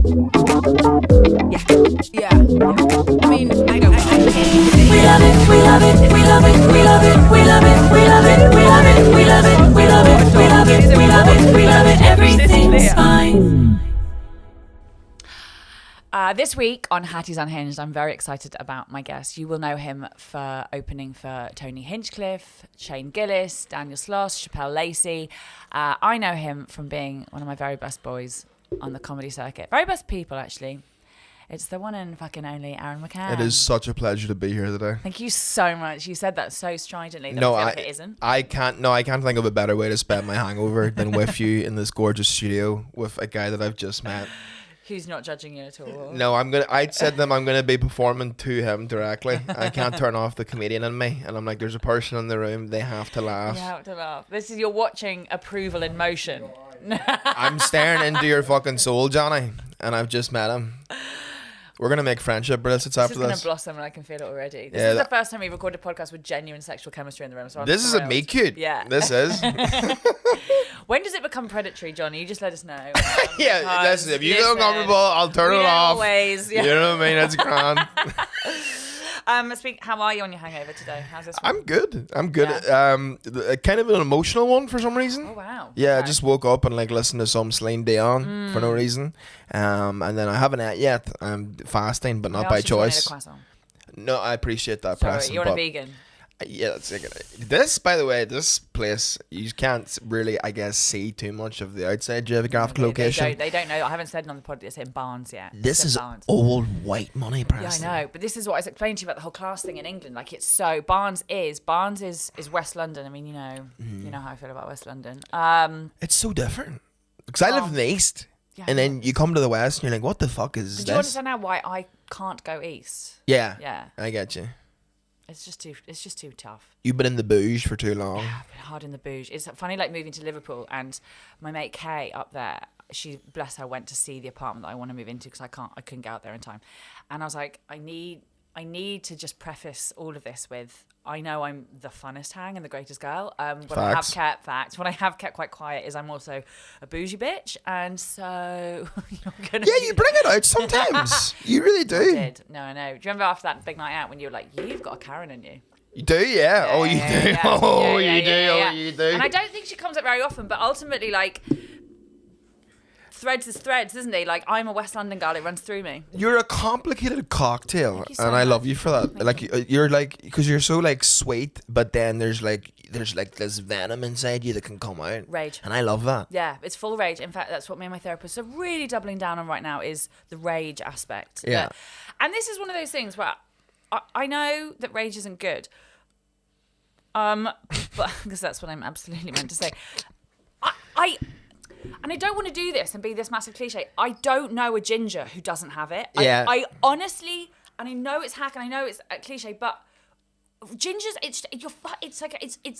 Yeah. I mean, I don't know. We love it, we love it, we love it, we love it, we love it, we love it, we love it, we love it, we love it, we love it, we love it, we love it, everything's fine. This week on Hatty's Unhinged, I'm very excited about my guest. You will know him for opening for Tony Hinchcliffe, Shane Gillis, Daniel Sloss, Chappelle Lacey. I know him from being one of my very best boys on the comedy circuit. Very best people, actually. It's the one and fucking only Aaron McCann. It is such a pleasure to be here today. Thank you so much. You said that so stridently that No, I feel like it isn't. I can't think of a better way to spend my hangover than with you in this gorgeous studio with a guy that I've just met. Who's not judging you at all. No, I'd said them I'm gonna be performing to him directly. I can't turn off the comedian in me, and I'm like, there's a person in the room, they have to laugh. You have to laugh. You're watching approval in motion. I'm staring into your fucking soul, Johnny, and I've just met him. We're gonna make friendship bracelets after This is this. gonna blossom, and I can feel it already. This is the first time we've recorded a podcast with genuine sexual chemistry in the room. So This is a meet cute. Yeah. This is. When does it become predatory, Johnny? You just let us know. Yeah, listen, if you feel uncomfortable, I'll turn it off. Always. Yeah. You know what I mean? It's grand. How are you on your hangover today? How's this? I'm good. Yeah. Kind of an emotional one for some reason. Oh wow. Yeah, Okay. I just woke up and like listened to some Celine Dion for no reason. And then I haven't ate yet. I'm fasting, but not I by asked you if you wanted a choice. croissant. No, I appreciate that, Sorry, Preston. you're a but vegan. yeah, that's like this. By the way, this place you can't really, I guess, see too much of the outside geographical location. They don't know. I haven't said it on the pod. It's in Barnes yet. This It's is in Barnes. old white money, Yeah, Preston. I know, but this is what I was explaining to you about the whole class thing in England. Like, it's so Barnes is West London. I mean, you know how I feel about West London. It's so different because I live in the east, Yeah, and then you come to the west, and you're like, "What the fuck is do this?" you understand now why I can't go east? Yeah, Yeah, I get you. it's just too tough. You've been in the bouge for too long. I've been hard in the bouge. It's funny, like moving to Liverpool, and my mate Kay up there, she, bless her, went to see the apartment that I want to move into because I couldn't get out there in time. And I was like, I need to just preface all of this with, I know I'm the funnest hang and the greatest girl. What I have kept quite quiet is I'm also a bougie bitch, and so you're gonna. Yeah, you bring it out sometimes. You really do. I did. No, I know. Do you remember after that big night out when you were like, you've got a Karen in you? You do, yeah. Oh, you do. Yeah. Oh, Yeah, you do. yeah. Oh, you do. And I don't think she comes up very often, but ultimately, like, threads is threads, isn't he? Like, I'm a West London girl, it runs through me. You're a complicated cocktail, Thank you so and I love much. you for that. You're like, because you're so like sweet, but then there's like this venom inside you that can come out. Rage. And I love that. Yeah, it's full rage. In fact, that's what me and my therapist are really doubling down on right now, is the rage aspect. Yeah. And this is one of those things where I know that rage isn't good. But because that's what I'm absolutely meant to say. And I don't want to do this and be this massive cliche. I don't know a ginger who doesn't have it. Yeah. I honestly, and I know it's hack and I know it's a cliche, but gingers, it's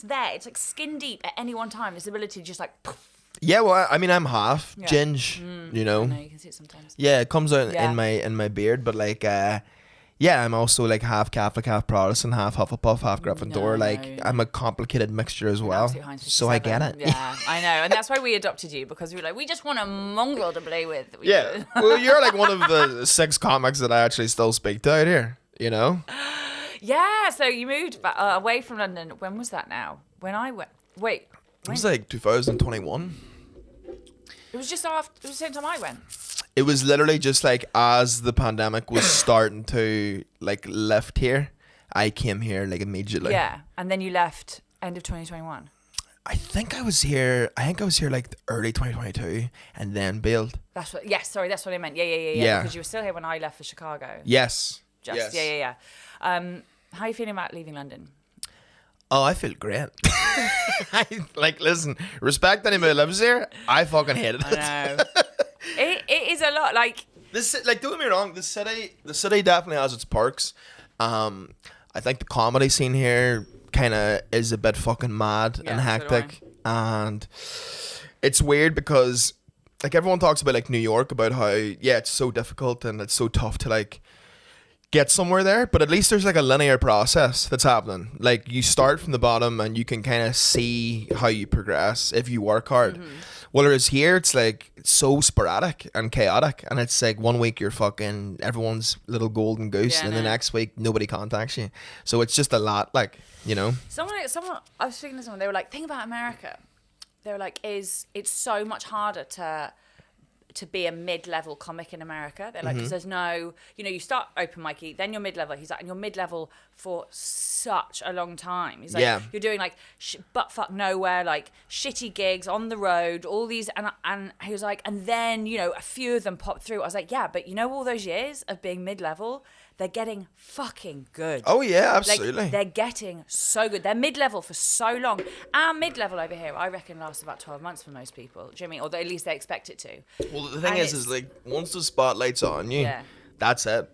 there. It's like skin deep at any one time. This ability to just like. Poof. Yeah, well, I mean, I'm half ginge, you know. I know, you can see it sometimes. Yeah, it comes out Yeah. in my beard, but like, yeah, I'm also like half Catholic, half Protestant, half Hufflepuff, half Gryffindor. No. I'm a complicated mixture as well. Absolute Heinz So I get 57. it. Yeah, I know. And that's why we adopted you, because we were like, we just want a mongrel to play with. Yeah. Well, you're like one of the 6 comics that I actually still speak to out here, you know? Yeah, so you moved back, away from London. When was that now? When I went. Wait. It was like 2021. It was just after. It was the same time I went. It was literally just like as the pandemic was starting to like lift here, I came here like immediately. Yeah, and then you left end of 2021. I think I was here like early 2022 and then bailed. That's what. Yes, sorry, that's what I meant. Yeah. Yeah. Because you were still here when I left for Chicago. Yes. Just yes. yeah. How are you feeling about leaving London? Oh, I feel great. Listen, respect anybody who lives here. I fucking hated it. I know. It is a lot. Like, This, like, don't get me wrong. The city definitely has its perks. I think the comedy scene here kind of is a bit fucking mad and so do hectic, and it's weird because like everyone talks about like New York, about how it's so difficult and it's so tough to like get somewhere there, but at least there's like a linear process that's happening. Like you start from the bottom and you can kind of see how you progress if you work hard. Whereas here it's like so sporadic and chaotic, and it's like 1 week you're fucking everyone's little golden goose, and the next week nobody contacts you. So it's just a lot, like, you know. Someone I was speaking to someone, they were like, think about America. They were like, it's so much harder to be a mid-level comic in America. They're like, because there's no, you know, you start open mic-y, then you're mid-level. He's like, and you're mid-level for such a long time. He's like, you're doing like butt fuck nowhere, like shitty gigs on the road, all these, and he was like, and then, you know, a few of them pop through. I was like, yeah, but you know, all those years of being mid-level, they're getting fucking good. Oh yeah, absolutely. Like, they're getting so good. They're mid-level for so long. Our mid-level over here, I reckon, lasts about 12 months for most people. Do you know what I mean? Or at least they expect it to. Well, the thing is like once the spotlight's on you, that's it.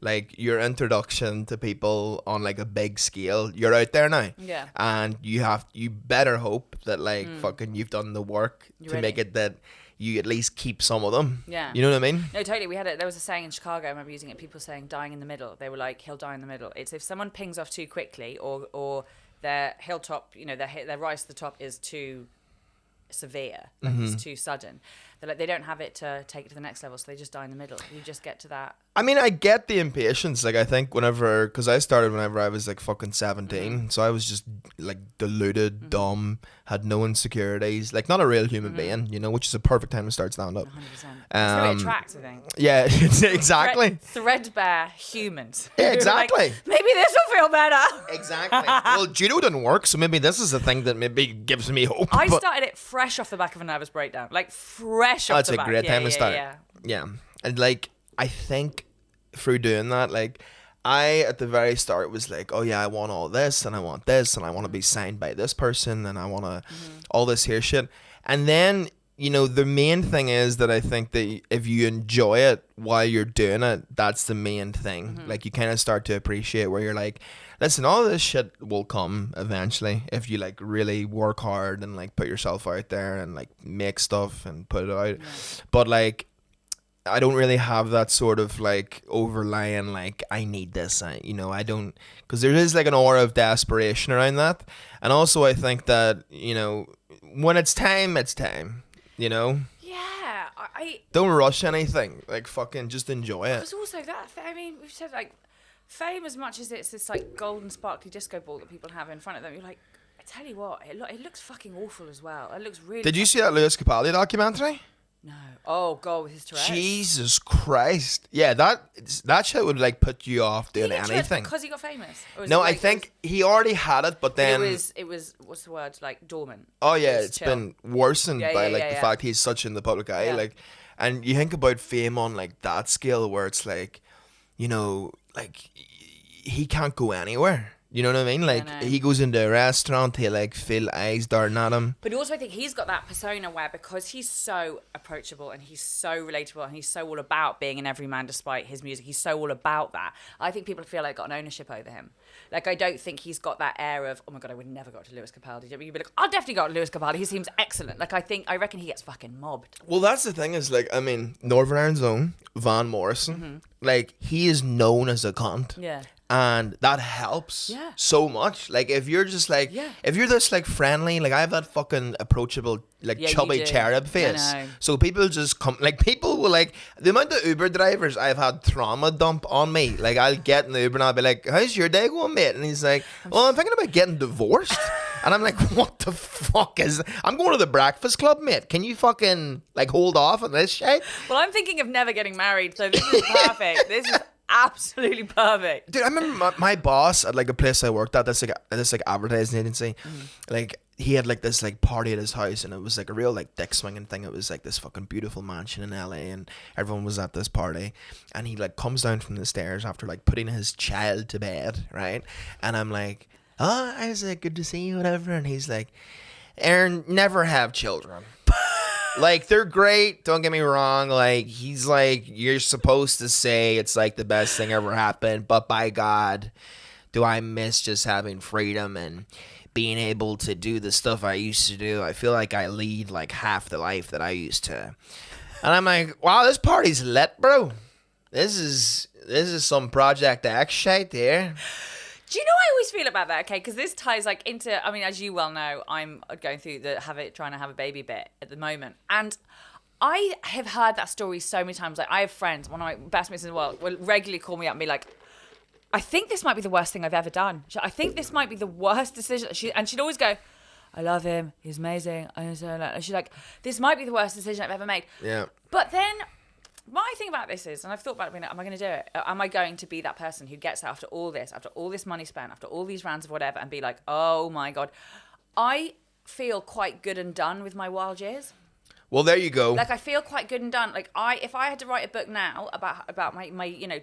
Like your introduction to people on like a big scale, you're out there now. Yeah. And you better hope that like fucking you've done the work to make it that you at least keep some of them. Yeah. You know what I mean? No, totally. There was a saying in Chicago, I remember using it, people saying dying in the middle. They were like, he'll die in the middle. It's if someone pings off too quickly or their hilltop, you know, their rise to the top is too severe, like it's too sudden. They're like, they don't have it to take it to the next level, so they just die in the middle. You just get to that. I mean, I get the impatience. Like, I think because I started whenever I was like fucking 17, so I was just like deluded, dumb, had no insecurities, like not a real human being, you know, which is a perfect time to start stand up. 100%. That's who it attracts, I think. Yeah, exactly. Threadbare humans. Yeah, exactly. Like, maybe this will feel better. Exactly. Well, judo didn't work, so maybe this is the thing that maybe gives me hope. I started it fresh off the back of a nervous breakdown, like fresh off That's the a back. great time to start. Yeah. And like, I think through doing that, like, I at the very start was like, oh yeah, I want all this and I want this and I want to be signed by this person and I want to all this here shit. And then, you know, the main thing is that I think that if you enjoy it while you're doing it, that's the main thing. Like, you kind of start to appreciate where you're like, listen, all this shit will come eventually if you like really work hard and like put yourself out there and like make stuff and put it out. But like, I don't really have that sort of like overlying like I need this, you know, I don't, because there is like an aura of desperation around that. And also I think that, you know, when it's time, you know. Yeah, I don't rush anything, like fucking just enjoy it. Because also that, I mean, we've said like fame, as much as it's this like golden sparkly disco ball that people have in front of them, you're like, I tell you what, it looks fucking awful as well. It looks really. Did you see that Lewis Capaldi documentary? No. Oh God, with his Tourette's. Jesus Christ! Yeah, that shit would like put you off doing anything. Because he got famous. No, I think he already had it, but then it was what's the word, like dormant. Oh yeah, it's been worsened by like the fact he's such in the public eye, like, and you think about fame on like that scale where it's like, you know, like he can't go anywhere. You know what I mean? Like, he goes into a restaurant, he like feel eyes darting at him. But also I think he's got that persona where, because he's so approachable and he's so relatable and he's so all about being an everyman despite his music, he's so all about that. I think people feel like got an ownership over him. Like, I don't think he's got that air of, oh my God, I would never go to Lewis Capaldi. You'd be like, I'll definitely go to Lewis Capaldi. He seems excellent. Like, I reckon he gets fucking mobbed. Well, that's the thing is, like, I mean, Northern Ireland's own Van Morrison, like, he is known as a cunt. Yeah. And that helps so much. Like, if you're just like, if you're this like friendly, like I have that fucking approachable, like chubby cherub face. So people just come, like people will like, the amount of Uber drivers I've had trauma dump on me. Like, I'll get in the Uber and I'll be like, how's your day going, mate? And he's like, well, I'm thinking about getting divorced. And I'm like, what the fuck is, I'm going to the Breakfast Club, mate. Can you fucking like hold off on this shit? Well, I'm thinking of never getting married, so this is perfect. This is absolutely perfect. Dude, I remember my boss at like a place I worked at, this like advertising agency, like he had like this like party at his house, and it was like a real like dick swinging thing. It was like this fucking beautiful mansion in LA, and everyone was at this party, and he like comes down from the stairs after like putting his child to bed, right? And I'm like, oh, I was like, good to see you, whatever. And he's like, Aaron, never have children. Like, they're great, don't get me wrong. Like, he's like, you're supposed to say it's like the best thing ever happened, but by God, do I miss just having freedom and being able to do the stuff I used to do. I feel like I lead like half the life that I used to. And I'm like, wow, this party's lit, bro. This is this is some Project X shit here. Do you know I always feel about that? Okay, because this ties like into. I mean, as you well know, I'm going through the trying to have a baby bit at the moment, and I have heard that story so many times. Like, I have friends, one of my best mates in the world, will regularly call me up and be like, I think this might be the worst thing I've ever done. I think this might be the worst decision. And she'd always go, I love him. He's amazing. And she's like, this might be the worst decision I've ever made. Yeah. But then my thing about this is, and I've thought about it, being like, am I going to do it? Am I going to be that person who gets out after all this money spent, after all these rounds of whatever, and be like, oh my God. I feel quite good and done with my wild years. Well, there you go. Like, I feel quite good and done. Like, if I had to write a book now about my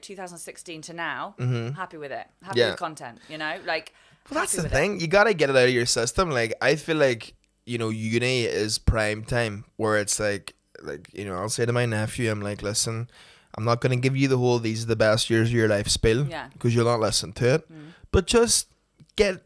2016 to now, I'm happy with it. Happy with content, like. Well, that's the thing. You gotta get it out of your system. Like, I feel like uni is prime time where it's like I'll say to my nephew, I'm like, listen, I'm not gonna give you the whole these are the best years of your life spill, because you'll not listen to it. But just get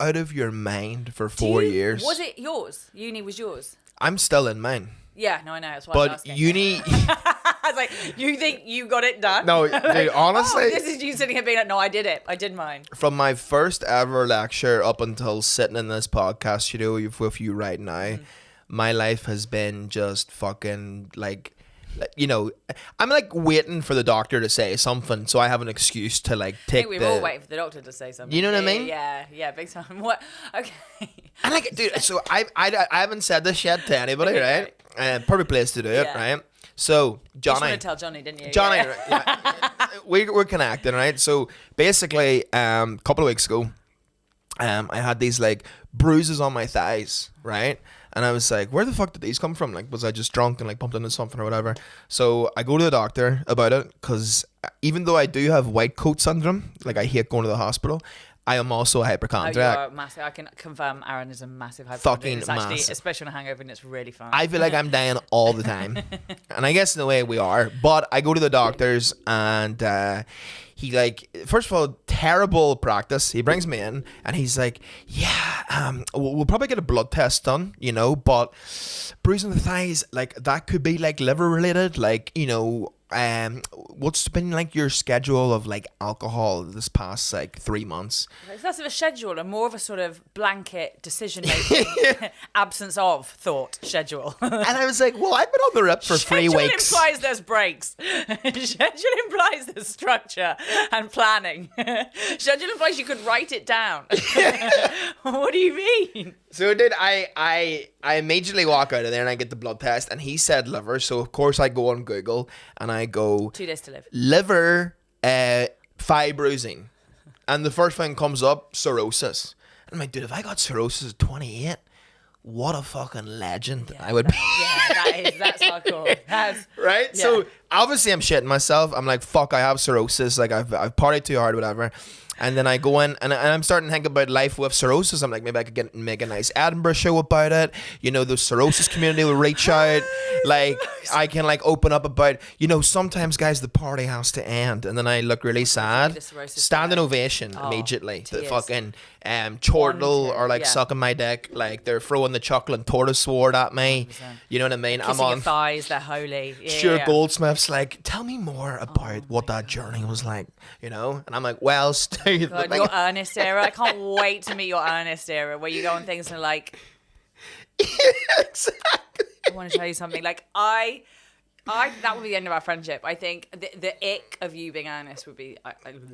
out of your mind for 4 years. Was it yours? Uni was yours. I'm still in mine. Yeah, no, I know. That's why I'm asking. But uni... I was like, you think you got it done? No, dude, honestly... this is you sitting here being like, no, I did it. I did mine. From my first ever lecture up until sitting in this podcast, with you right now, my life has been just fucking, like... I'm like waiting for the doctor to say something so I have an excuse to like take. I think we're all waiting for the doctor to say something. You know what I mean? Yeah, big time. What? Okay. And like, dude, so I haven't said this yet to anybody, right? Perfect place to do it, right? So Johnny, you just want to tell Johnny, didn't you? Johnny, we're connected, right? So basically, a couple of weeks ago, I had these like bruises on my thighs, right? And I was like, where the fuck did these come from? Like, was I just drunk and like bumped into something or whatever? So I go to the doctor about it because even though I do have white coat syndrome, like I hate going to the hospital, I am also a hypochondriac. Oh, you are massive. I can confirm Aaron is a massive hypochondriac. Fucking it's actually, massive. Especially on a hangover, and it's really fun. I feel like I'm dying all the time. And I guess in a way we are. But I go to the doctors and he like, first of all, terrible practice. He brings me in and he's like, yeah, we'll probably get a blood test done, but bruising the thighs, like that could be like liver related, like, what's been like your schedule of like alcohol this past like 3 months? It's less of a schedule and more of a sort of blanket decision making, absence of thought schedule. And I was like, well, I've been on the rip for 3 weeks. Schedule implies there's breaks. Schedule implies there's structure and planning. Schedule implies you could write it down. What do you mean? So dude, I immediately walk out of there and I get the blood test and he said liver, so of course I go on Google and I go 2 days to live. Liver fibrosing. And the first thing comes up, cirrhosis. And I'm like, dude, if I got cirrhosis at 28, what a fucking legend I would be. Yeah, that's hardcore. Right? Yeah. So obviously I'm shitting myself. I'm like, fuck, I have cirrhosis. Like I've partied too hard, whatever. And then I go in and I'm starting to think about life with cirrhosis. I'm like, maybe I could make a nice Edinburgh show about it. The cirrhosis community will reach out. Like I can like open up about, sometimes guys, the party has to end. And then I look really sad. Standing ovation immediately. Tears. The fucking chortle are like sucking my dick. Like they're throwing the chocolate tortoise sword at me. 100%. You know what I mean? Kissing your thighs, they're holy. Yeah, Stuart Goldsmith's like, tell me more about what that journey was like, And I'm like, well, God, your Ernest era. I can't wait to meet your Ernest era where you go on things and like, exactly. I want to tell you something. Like that would be the end of our friendship. I think the ick of you being Ernest would be.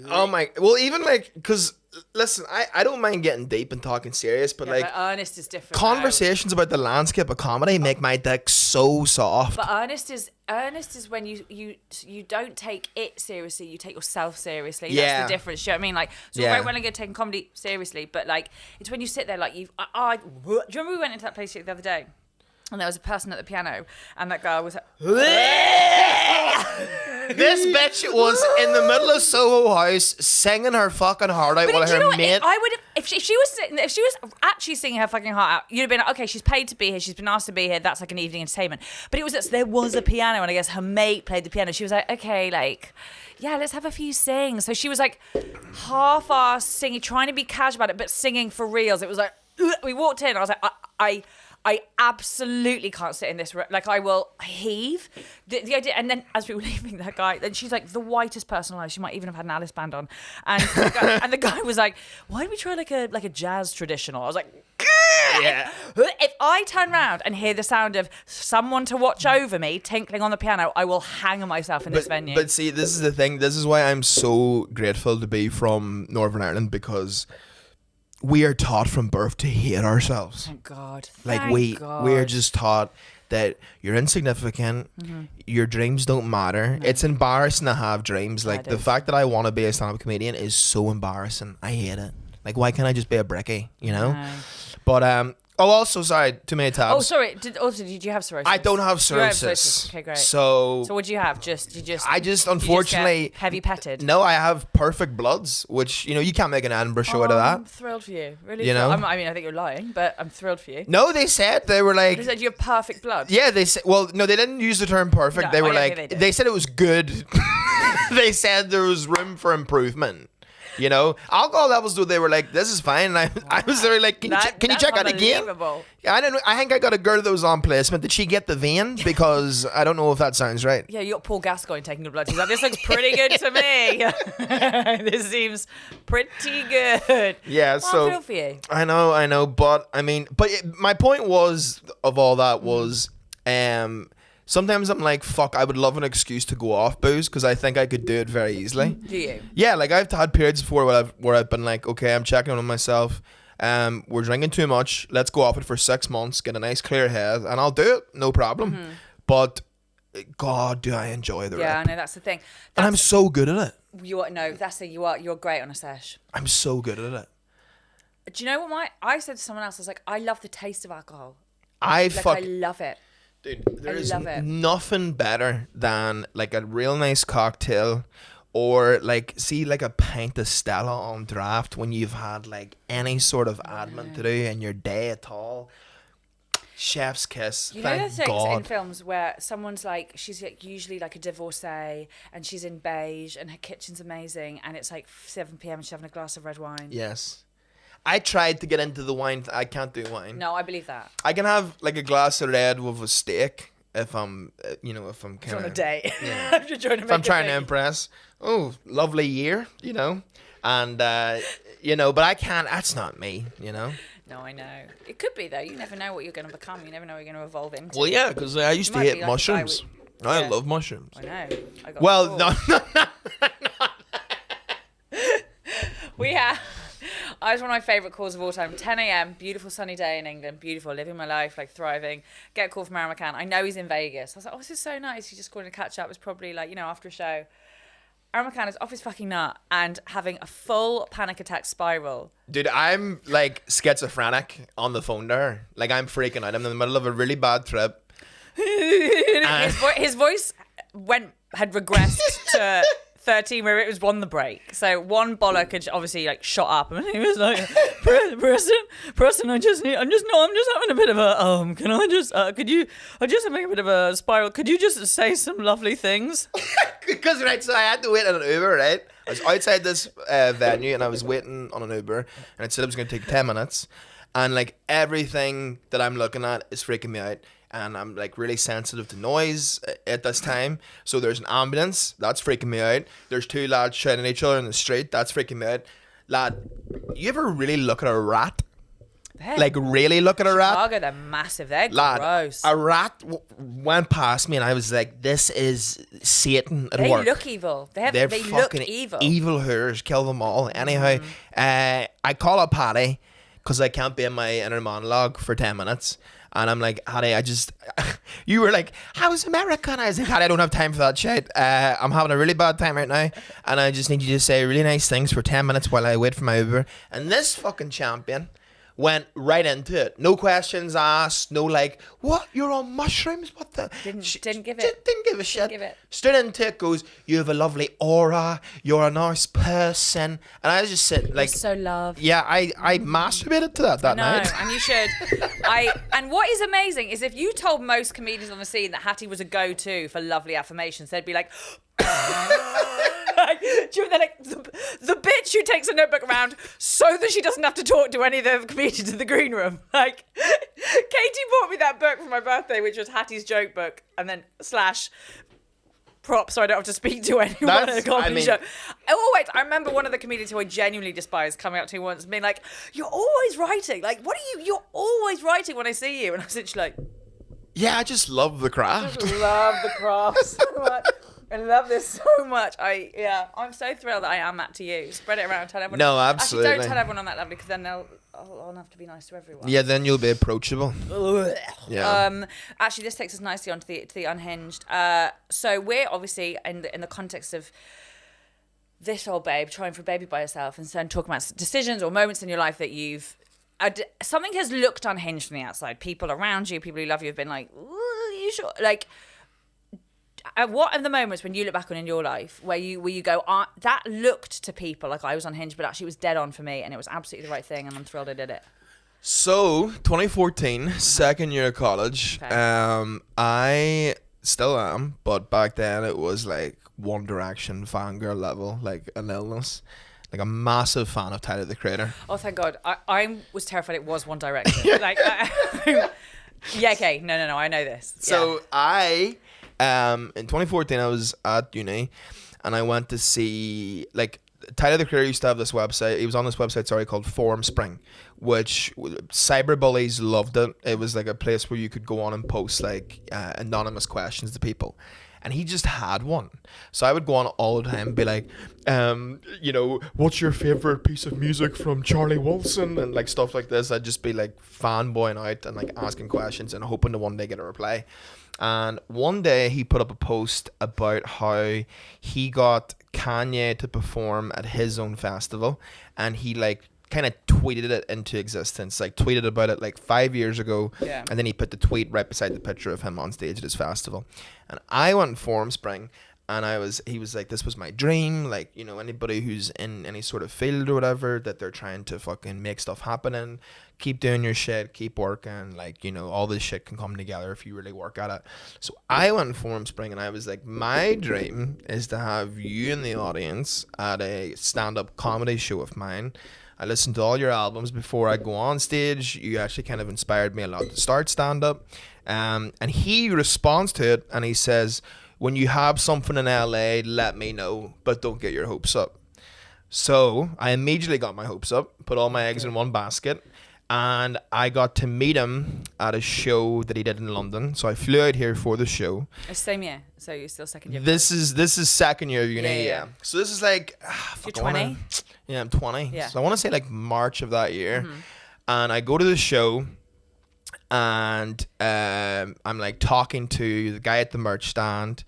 Oh my! Well, even like, because listen, I don't mind getting deep and talking serious, but like Ernest is different. Conversations about the landscape of comedy make my dick so soft. But Ernest is when you don't take it seriously, you take yourself seriously. Yeah. That's the difference. You know what I mean? Like, it's all very well and good taking comedy seriously, but like it's when you sit there like do you remember we went into that place the other day? And there was a person at the piano, and that girl was like, this bitch was in the middle of Soho House singing her fucking heart out while her mate. I would have if she was actually singing her fucking heart out. You'd have been like, okay, she's paid to be here, she's been asked to be here. That's like an evening entertainment. But it was there was a piano, and I guess her mate played the piano. She was like, okay, like, yeah, let's have a few sings. So she was like half-assed singing, trying to be casual about it, but singing for reals. It was like we walked in. I was like, I absolutely can't sit in this room. Like, I will heave. The idea, and then as we were leaving, that guy, then she's like the whitest person alive. She might even have had an Alice band on, and the guy was like, "Why don't we try like a jazz traditional?" I was like, Yeah. if I turn around and hear the sound of someone to watch over me tinkling on the piano, I will hang myself in this venue. But see, this is the thing. This is why I'm so grateful to be from Northern Ireland, because we are taught from birth to hate ourselves. Thank God. Like Thank God. we're just taught that you're insignificant, your dreams don't matter. It's embarrassing to have dreams. Like, the fact that I want to be a stand-up comedian is so embarrassing. I hate it. Like, why can't I just be a brickie, you know? No. But also, sorry, too many tabs. Oh, sorry. Did you have cirrhosis? I don't have You don't have cirrhosis. Okay, great. So what do you have? I just unfortunately get heavy petted. No, I have perfect bloods, which you can't make an Edinburgh show out of I'm that. thrilled for you. Really. You know? I mean, I think you're lying, but I'm thrilled for you. No, they were like. They said you have perfect blood. Yeah, they said. Well, no, they didn't use the term perfect. No, They were I don't like. think they did. They said it was good. They said there was room for improvement. Alcohol levels, though, they were like, this is fine. And I was there like, can you check out again? Unbelievable. Yeah, I don't know. I think I got a girl that was on placement. Did she get the vein? Because I don't know if that sounds right. Yeah, you got Paul Gascoigne taking your blood. He's like, this looks pretty good to me. This seems pretty good. Yeah, Well, so I feel for you. I know, but I mean, my point was of all that was, sometimes I'm like, fuck, I would love an excuse to go off booze because I think I could do it very easily. Do you? Yeah, like I've had periods before where I've been like, okay, I'm checking on myself. We're drinking too much. Let's go off it for 6 months, get a nice clear head, and I'll do it, no problem. But God, do I enjoy the Yeah, I rip. know, that's the thing. And I'm so good at it. You're great on a sesh. I'm so good at it. Do you know what I said to someone else? I was like, I love the taste of alcohol. I love it. Dude, there's love it. nothing better than like a real nice cocktail, or like a pint of Stella on draft when you've had like any sort of admin to do in your day at all. Chef's kiss. You know the Thank things God. in films where someone's like, she's like usually like a divorcee and she's in beige and her kitchen's amazing and it's like 7 p.m. and she's having a glass of red wine. Yes. I tried to get into the wine. I can't do wine. No, I believe that. I can have like a glass of red with a steak if I'm, if I'm kind On of a date. Yeah. If I'm trying to impress. Oh, lovely year, and but I can't. That's not me, No, I know. It could be though. You never know what you're going to become. You never know what you're going to evolve into. Well, yeah, because I used to might be hate like a guy mushrooms. with- I Yeah. love mushrooms. I know. I got Well, bored. no. We have. I was one of my favourite calls of all time. 10 a.m. Beautiful sunny day in England. Beautiful. Living my life, like thriving. Get a call from Aaron McCann. I know he's in Vegas. I was like, oh, this is so nice. He's just calling to catch up. It's probably like, after a show. Aaron McCann is off his fucking nut and having a full panic attack spiral. Dude, I'm like schizophrenic on the phone there. Like I'm freaking out. I'm in the middle of a really bad trip. His voice had regressed to 13 where it was on the break. So one bollock had obviously like shot up and he was like, Preston, I'm just having a bit of a, I'm just having a bit of a spiral. Could you just say some lovely things? Because so I had to wait on an Uber, right? I was outside this venue and I was waiting on an Uber and it said it was going to take 10 minutes. And like everything that I'm looking at is freaking me out. And I'm like really sensitive to noise at this time. So there's an ambulance, that's freaking me out. There's two lads shouting at each other in the street, that's freaking me out. Lad, you ever really look at a rat? Like really look at a rat? Chicago, they're massive. They're Lad, gross. a rat went past me and I was like, this is Satan at They work. look evil. They They're look fucking evil. evil hoers. Kill them all. Anyhow, I call up Hatty because I can't be in my inner monologue for 10 minutes. And I'm like, Hatty, you were like, how's America? And I was like, Hatty, I don't have time for that shit. I'm having a really bad time right now. And I just need you to say really nice things for 10 minutes while I wait for my Uber. And this fucking champion went right into it. No questions asked. No like, what? You're on mushrooms? What the? Didn't give Didn't give a shit. give it. Stood into it, goes, you have a lovely aura. You're a nice person. And I was just sitting like, so loved. yeah, I masturbated to that No, night. and you should. And what is amazing is if you told most comedians on the scene that Hattie was a go-to for lovely affirmations, they'd be like, like, They're like, the bitch who takes a notebook around so that she doesn't have to talk to any of the comedians in the green room. Like, Katie bought me that book for my birthday, which was Hatty's joke book, and then / prop, so I don't have to speak to anyone at a comedy show. Oh, wait, I remember one of the comedians who I genuinely despise coming up to me once and being like, you're always writing. Like, you're always writing when I see you. And I was literally like, yeah, I just love the craft. I love the craft so much. I love this so much. I'm so thrilled that I am that to you. Spread it around, tell everyone. No, absolutely. Actually, don't tell everyone I'm that lovely, because then I'll have to be nice to everyone. Yeah, then you'll be approachable. Yeah. Actually, this takes us nicely on to the Unhinged. So we're obviously in the context of this old babe trying for a baby by herself, and so talking about decisions or moments in your life that you've something has looked unhinged from the outside. People around you, people who love you, have been like, "Ooh, you sure?" Like, what are the moments when you look back on in your life where you go, that looked to people like I was unhinged, but actually it was dead on for me, and it was absolutely the right thing, and I'm thrilled I did it? So 2014, second year of college. Okay. I still am, but back then it was like One Direction fangirl level, like an illness. Like a massive fan of Tyler, the Creator. Oh, thank God. I was terrified it was One Direction. Like, yeah, okay. No, I know this. So in 2014, I was at uni, and I went to see, like, Tyler, the Creator used to have this website. He was on this website, called Forum Spring, which cyberbullies loved it. It was like a place where you could go on and post like anonymous questions to people. And he just had one. So I would go on all the time and be like, what's your favorite piece of music from Charlie Wilson? And like stuff like this. I'd just be like fanboying out and like asking questions and hoping to one day get a reply. And one day he put up a post about how he got Kanye to perform at his own festival. And he like kind of tweeted it into existence, like tweeted about it like 5 years ago. Yeah. And then he put the tweet right beside the picture of him on stage at his festival. And I went in Forum Spring, and he was like, this was my dream. Like, anybody who's in any sort of field or whatever that they're trying to fucking make stuff happen in, keep doing your shit, keep working. Like, all this shit can come together if you really work at it. So I went in Forum Spring, and I was like, my dream is to have you in the audience at a stand-up comedy show of mine. I listened to all your albums before I go on stage. You actually kind of inspired me a lot to start stand-up. And he responds to it, and he says, when you have something in LA, let me know, but don't get your hopes up. So I immediately got my hopes up, put all my eggs in one basket, and I got to meet him at a show that he did in London. So I flew out here for the show. Same year, so you're still second year. This is second year of uni. Yeah. So this is like you're 20. Yeah, I'm 20. Yeah. So I want to say like March of that year, and I go to the show, and I'm like talking to the guy at the merch stand,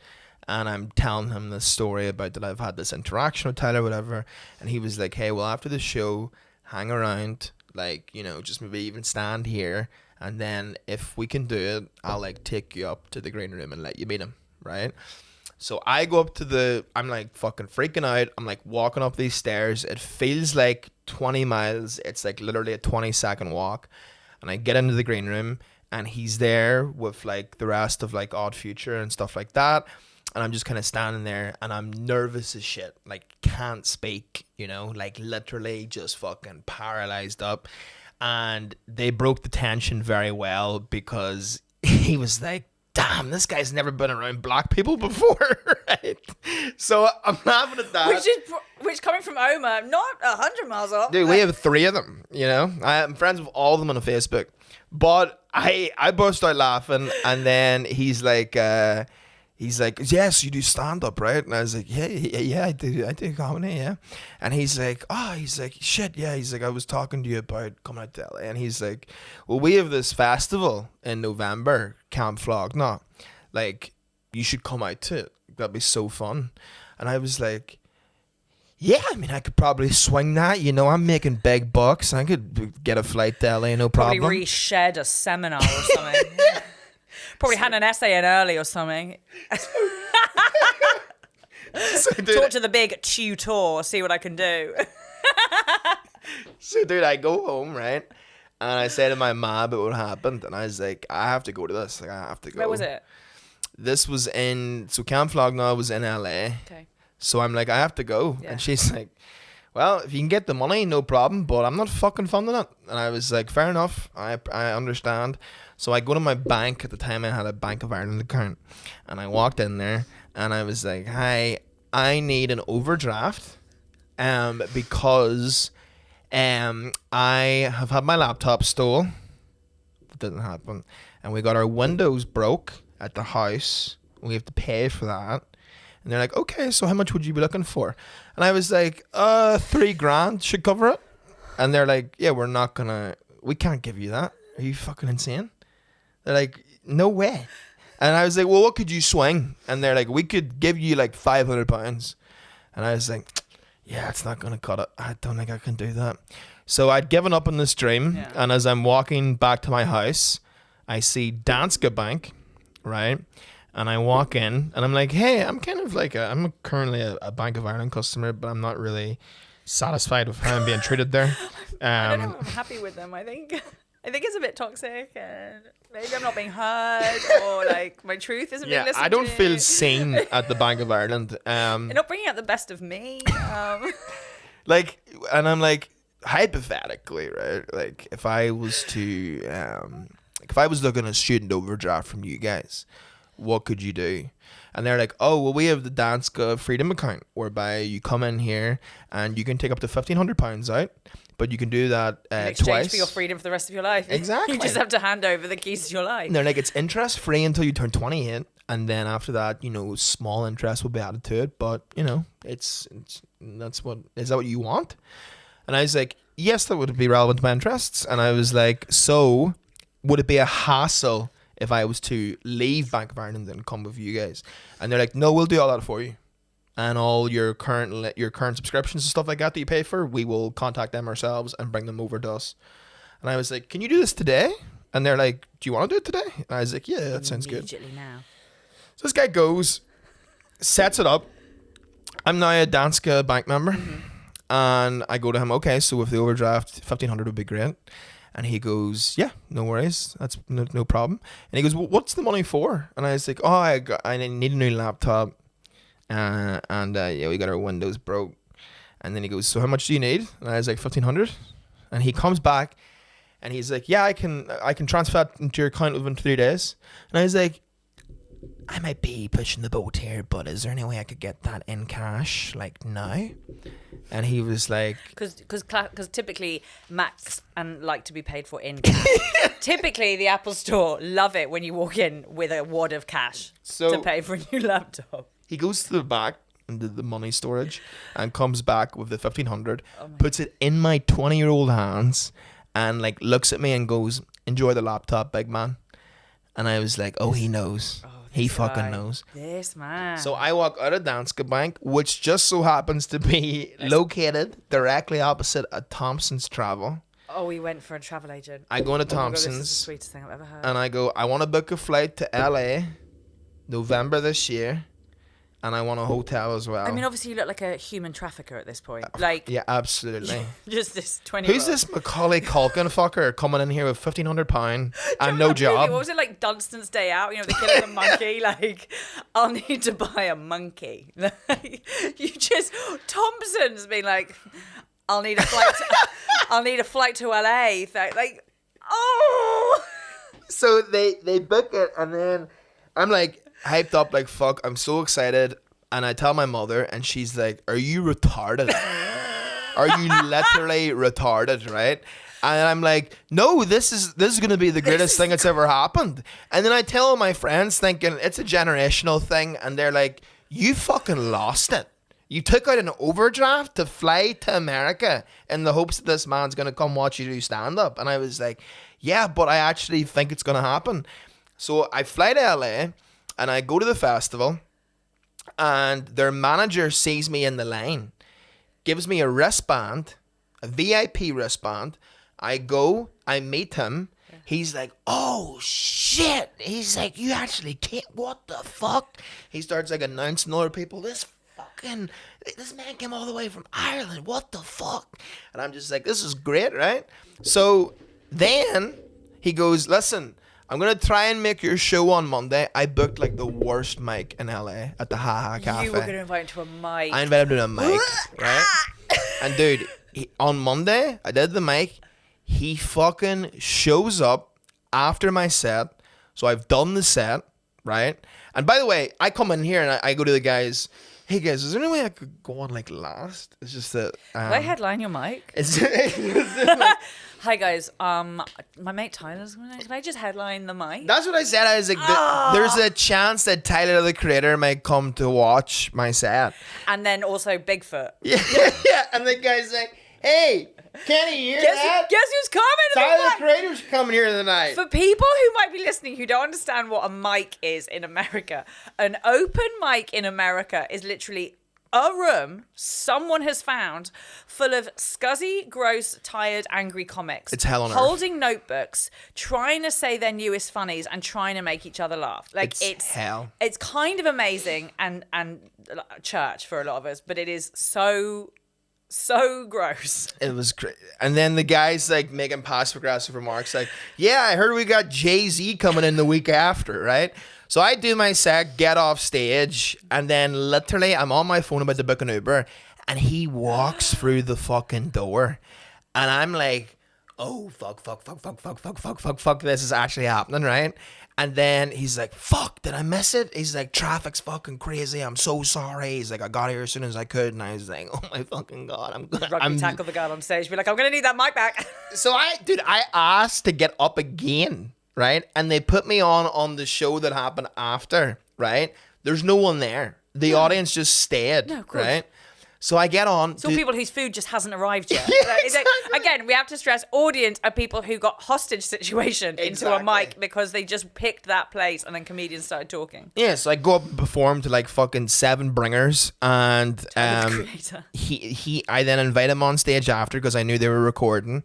and I'm telling him this story about that I've had this interaction with Tyler, whatever, and he was like, hey, well, after the show, hang around, like, just maybe even stand here, and then if we can do it, I'll like take you up to the green room and let you meet him, right? So I go up to I'm like fucking freaking out. I'm like walking up these stairs. It feels like 20 miles. It's like literally a 20-second walk. And I get into the green room, and he's there with like the rest of like Odd Future and stuff like that. And I'm just kind of standing there, and I'm nervous as shit. Like, can't speak, like literally just fucking paralyzed up. And they broke the tension very well, because he was like, damn, this guy's never been around black people before, right? So I'm laughing at that. Which coming from Omar, not 100 miles off. Dude, we have 3 of them, I'm friends with all of them on Facebook. But I burst out laughing, and then he's like, yes, you do stand-up, right? And I was like, yeah, I do comedy, yeah. And he's like, shit, yeah. He's like, I was talking to you about coming out to LA. And he's like, well, we have this festival in November, Camp Flogna. Like, you should come out to it. That'd be so fun. And I was like, yeah, I mean, I could probably swing that. I'm making big bucks. I could get a flight to LA, no problem. Probably re-shed a seminar or something. Probably had an essay in early or something. Talk to the big tutor, see what I can do. So, dude, I go home, right? And I say to my mom about what happened. And I was like, I have to go to this. Like, I have to go. Where was it? This was so Camp Flogna was in LA. Okay. So I'm like, I have to go. Yeah. And she's like, well, if you can get the money, no problem, but I'm not fucking funding it. And I was like, fair enough. I understand. So I go to my bank. At the time I had a Bank of Ireland account. And I walked in there and I was like, hi, I need an overdraft because I have had my laptop stolen. It didn't happen. And we got our windows broke at the house. We have to pay for that. And they're like, okay, so how much would you be looking for? And I was like, $3,000 should cover it. And they're like, yeah, we can't give you that. Are you fucking insane? They're like, no way. And I was like, well, what could you swing? And they're like, we could give you like £500. And I was like, yeah, it's not going to cut it. I don't think I can do that. So I'd given up on this dream. Yeah. And as I'm walking back to my house, I see Danske Bank, right? And I walk in and I'm like, hey, I'm kind of like I'm currently a Bank of Ireland customer, but I'm not really satisfied with how I'm being treated there. I don't know. I'm happy with them. I think it's a bit toxic, and maybe I'm not being heard, or like my truth isn't being listened to. I don't feel seen at the Bank of Ireland. They're not bringing out the best of me. Like, and I'm like, hypothetically, right? Like, if I was looking at a student overdraft from you guys, what could you do? And they're like, oh, well, we have the Danske Freedom account, whereby you come in here and you can take up to £1,500 out, but you can do that in exchange twice for your freedom for the rest of your life. Exactly. You just have to hand over the keys to your life. And they're like, it's interest free until you turn 28, and then after that, small interest will be added to it. But is that what you want? And I was like, yes, that would be relevant to my interests. And I was like, so would it be a hassle if I was to leave Bank of Ireland and come with you guys? And they're like, no, we'll do all that for you. And all your current subscriptions and stuff like that you pay for, we will contact them ourselves and bring them over to us. And I was like, can you do this today? And they're like, do you want to do it today? And I was like, yeah, that sounds good. Immediately now. So this guy goes, sets it up. I'm now a Danske Bank member. Mm-hmm. And I go to him, okay, so with the overdraft, $1,500 would be great. And he goes, yeah, no worries. That's no problem. And he goes, well, what's the money for? And I was like, I need a new laptop. We got our windows broke. And then he goes, so how much do you need? And I was like, $1,500. And he comes back and he's like, yeah, I can transfer that into your account within 3 days. And I was like, I might be pushing the boat here, but is there any way I could get that in cash, like now? And he was like, because typically Macs and like to be paid for in cash. Typically, the Apple Store love it when you walk in with a wad of cash to pay for a new laptop. He goes to the back into the money storage and comes back with the $1,500, puts it in my 20-year-old hands, and like looks at me and goes, "Enjoy the laptop, big man." And I was like, "Oh, he knows." He fucking knows. This man. So I walk out of Danske Bank, which just so happens to be located directly opposite a Thompson's Travel. Oh, we went for a travel agent. I go into Thompson's. Thompson's. This is the sweetest thing I've ever heard. And I go, I want to book a flight to LA, November this year, and I want a hotel as well. I mean, obviously you look like a human trafficker at this point. Yeah, absolutely. Just this 20. Who's this Macaulay Culkin fucker coming in here with £1,500 and no job? What was it, like Dunstan's Day Out? You know, the kid and the monkey. Like, I'll need to buy a monkey. Like, Thompson's been like, I'll need a flight. I'll need a flight to LA. Like, oh. So they book it, and then I'm like hyped up like fuck. I'm so excited, and I tell my mother, and she's like, "Are you retarded? Are you literally retarded?" Right? And I'm like, "No, this is gonna be the greatest thing that's ever happened." And then I tell all my friends, thinking it's a generational thing, and they're like, "You fucking lost it. You took out an overdraft to fly to America in the hopes that this man's gonna come watch you do stand up." And I was like, "Yeah, but I actually think it's gonna happen." So I fly to LA. And I go to the festival, and their manager sees me in the line, gives me a wristband, a VIP wristband. I go, I meet him. He's like, "Oh, shit." He's like, "You actually can't, what the fuck?" He starts like announcing to other people, this man came all the way from Ireland. What the fuck? And I'm just like, this is great, right? So then he goes, "Listen, I'm gonna try and make your show on Monday. I booked like the worst mic in LA at the Haha Cafe. You were going to invite him to a mic. I invited him to a mic, right? And dude, on Monday, I did the mic. He fucking shows up after my set. So I've done the set, right? And by the way, I come in here and I go to the guys, hey guys, is there any way I could go on like last? It's just that... Will I headline your mic? It's Hi guys, my mate Tyler's going to... Can I just headline the mic? That's what I said. I was like, there's a chance that Tyler, the creator, might come to watch my set. And then also Bigfoot. Yeah. And the guy's like, hey, can you hear that? Guess who's coming? Tyler, the creator's coming here tonight. For people who might be listening who don't understand what a mic is in America, an open mic in America is literally a room someone has found full of scuzzy, gross, tired, angry comics. It's hell on earth. Holding notebooks, trying to say their newest funnies and trying to make each other laugh. Like it's hell. It's kind of amazing and church for a lot of us, but it is so gross. It was great. And then the guy's like making passive aggressive remarks like, yeah, I heard we got Jay-Z coming in the week after, right? So I do my set, get off stage, and then literally I'm on my phone about to book an Uber, and he walks through the fucking door, and I'm like, oh, fuck, this is actually happening, right? And then he's like, fuck, did I miss it? He's like, traffic's fucking crazy. I'm so sorry. He's like, I got here as soon as I could. And I was like, oh my fucking God. Rugby tackle the guy on stage. Be like, I'm going to need that mic back. So I asked to get up again, right? And they put me on the show that happened after, right? There's no one there. The audience just stayed, right? So I get on. So people whose food just hasn't arrived yet. Yeah, exactly. Again, we have to stress audience are people who got hostage situation into a mic because they just picked that place and then comedians started talking. Yeah, so I go up and perform to like fucking 7 bringers, and I then invite him on stage after because I knew they were recording.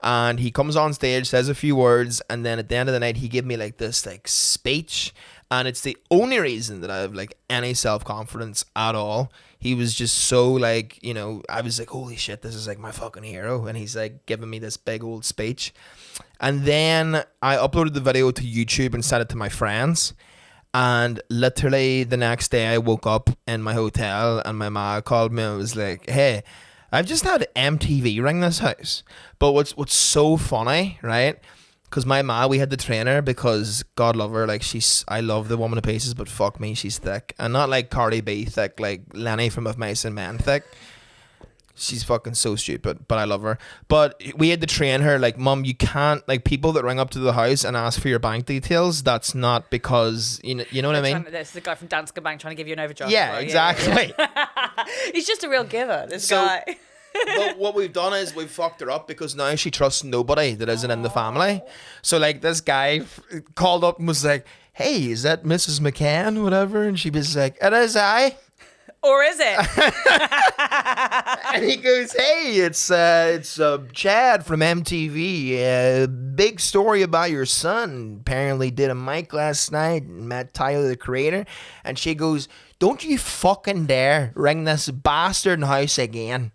And he comes on stage, says a few words, and then at the end of the night he gave me like this like speech, and it's the only reason that I have like any self-confidence at all. He was just so like, you know, I was like, holy shit, this is like my fucking hero, and he's like giving me this big old speech. And then I uploaded the video to YouTube and sent it to my friends, and literally the next day I woke up in my hotel and my ma called me and was like, hey, I've just had MTV ring this house. But what's so funny, right? Because my ma, we had to train her because God love her, like I love the woman of pieces, but fuck me, she's thick. And not like Cardi B thick, like Lenny from Of Mice and Men thick. She's fucking so stupid, but I love her. But we had to train her, like, Mum, you can't, like, people that ring up to the house and ask for your bank details, that's not because, you know what I mean? This is the guy from Danske Bank trying to give you an overdraft. Yeah, exactly. Yeah. He's just a real giver, this guy. But what we've done is we've fucked her up because now she trusts nobody that isn't in the family. So like this guy called up and was like, hey, is that Mrs. McCann, whatever? And she was like, it is I. Or is it? And he goes, hey, it's Chad from MTV. Big story about your son. Apparently did a mic last night and met Tyler, the creator. And she goes, don't you fucking dare ring this bastard house again.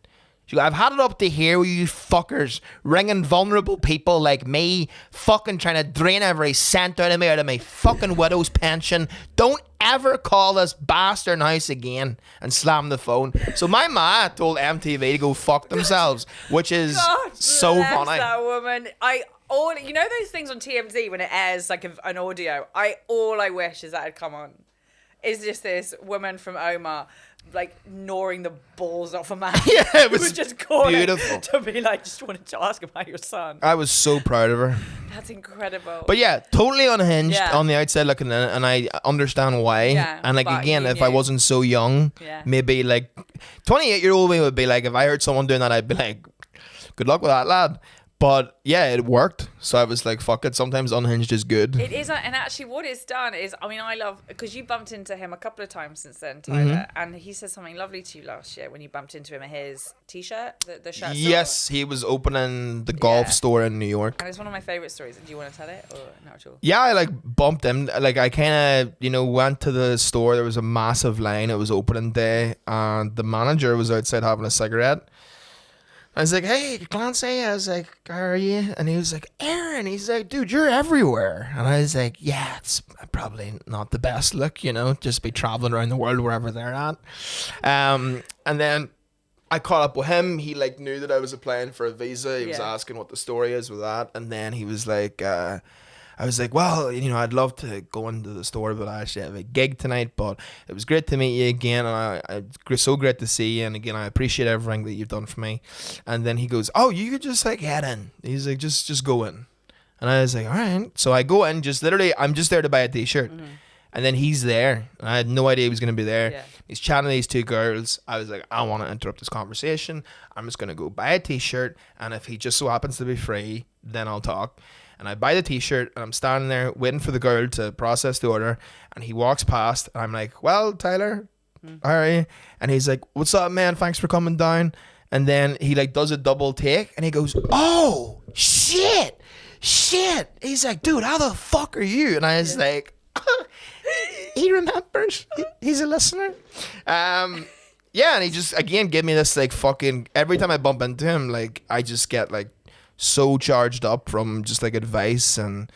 She goes, I've had it up to here with you fuckers ringing vulnerable people like me, fucking trying to drain every cent out of my fucking widow's pension. Don't ever call this bastard house again, and slam the phone. So my ma told MTV to go fuck themselves, which is God so bless funny. That woman. You know those things on TMZ when it airs like an audio. All I wish is that had come on. Is just this woman from Omar like gnawing the balls off a man. Yeah, it was just calling beautiful to be like, just wanted to ask about your son. I was so proud of her. That's incredible. But yeah, totally unhinged on the outside looking in, and I understand why. Yeah, and like again, if knew. I wasn't so young, maybe like 28-year-old me would be like, if I heard someone doing that, I'd be like, good luck with that, lad. But yeah, it worked. So I was like, fuck it. Sometimes unhinged is good. It is. And actually what it's done is, I mean, I love, because you bumped into him a couple of times since then, Tyler. And he said something lovely to you last year when you bumped into him in his t-shirt, the shirt store. Yes, he was opening the golf store in New York. And it's one of my favorite stories. Do you want to tell it or not at all? Yeah, I like bumped him. Like I kind of, went to the store. There was a massive line. It was opening day. And the manager was outside having a cigarette. I was like, hey, Clancy. I was like, how are you? And he was like, Aaron. He's like, dude, you're everywhere. And I was like, yeah, it's probably not the best look, you know, just be traveling around the world wherever they're at. And then I caught up with him. He like knew that I was applying for a visa. He was asking what the story is with that. And then he was like, I was like, well, you know, I'd love to go into the store, but I actually have a gig tonight. But it was great to meet you again, and it's so great to see you. And again, I appreciate everything that you've done for me. And then he goes, oh, you could just like head in. He's like, just go in. And I was like, all right. So I go in, just literally, I'm just there to buy a t-shirt. And then he's there. I had no idea he was going to be there. Yeah. He's chatting to these two girls. I was like, I don't want to interrupt this conversation. I'm just going to go buy a t-shirt. And if he just so happens to be free, then I'll talk. And I buy the t-shirt, and I'm standing there waiting for the girl to process the order. And he walks past, and I'm like, well, Tyler, how are you? And he's like, what's up, man? Thanks for coming down. And then he like does a double take, and he goes, oh, shit. He's like, dude, how the fuck are you? And I was like, he remembers. He's a listener. And he just, again, gave me this like fucking, every time I bump into him, like, I just get like, so charged up from just like advice, and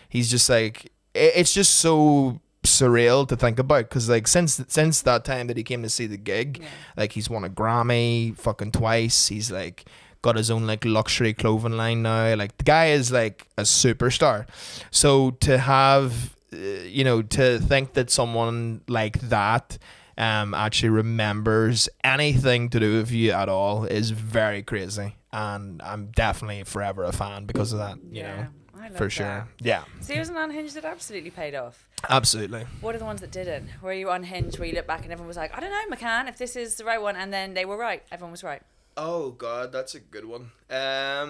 he's just like, it's just so surreal to think about, because like since that time that he came to see the gig, like he's won a Grammy fucking twice. He's like got his own like luxury clothing line now. Like the guy is like a superstar. So to have to think that someone like that actually remembers anything to do with you at all is very crazy. And I'm definitely forever a fan because of that, you know, I love for sure. That. Yeah. Series and Unhinged, it absolutely paid off. Absolutely. What are the ones that didn't? Were you Unhinged where you look back and everyone was like, I don't know, McCann, if this is the right one, and then they were right. Everyone was right. Oh, God, that's a good one. I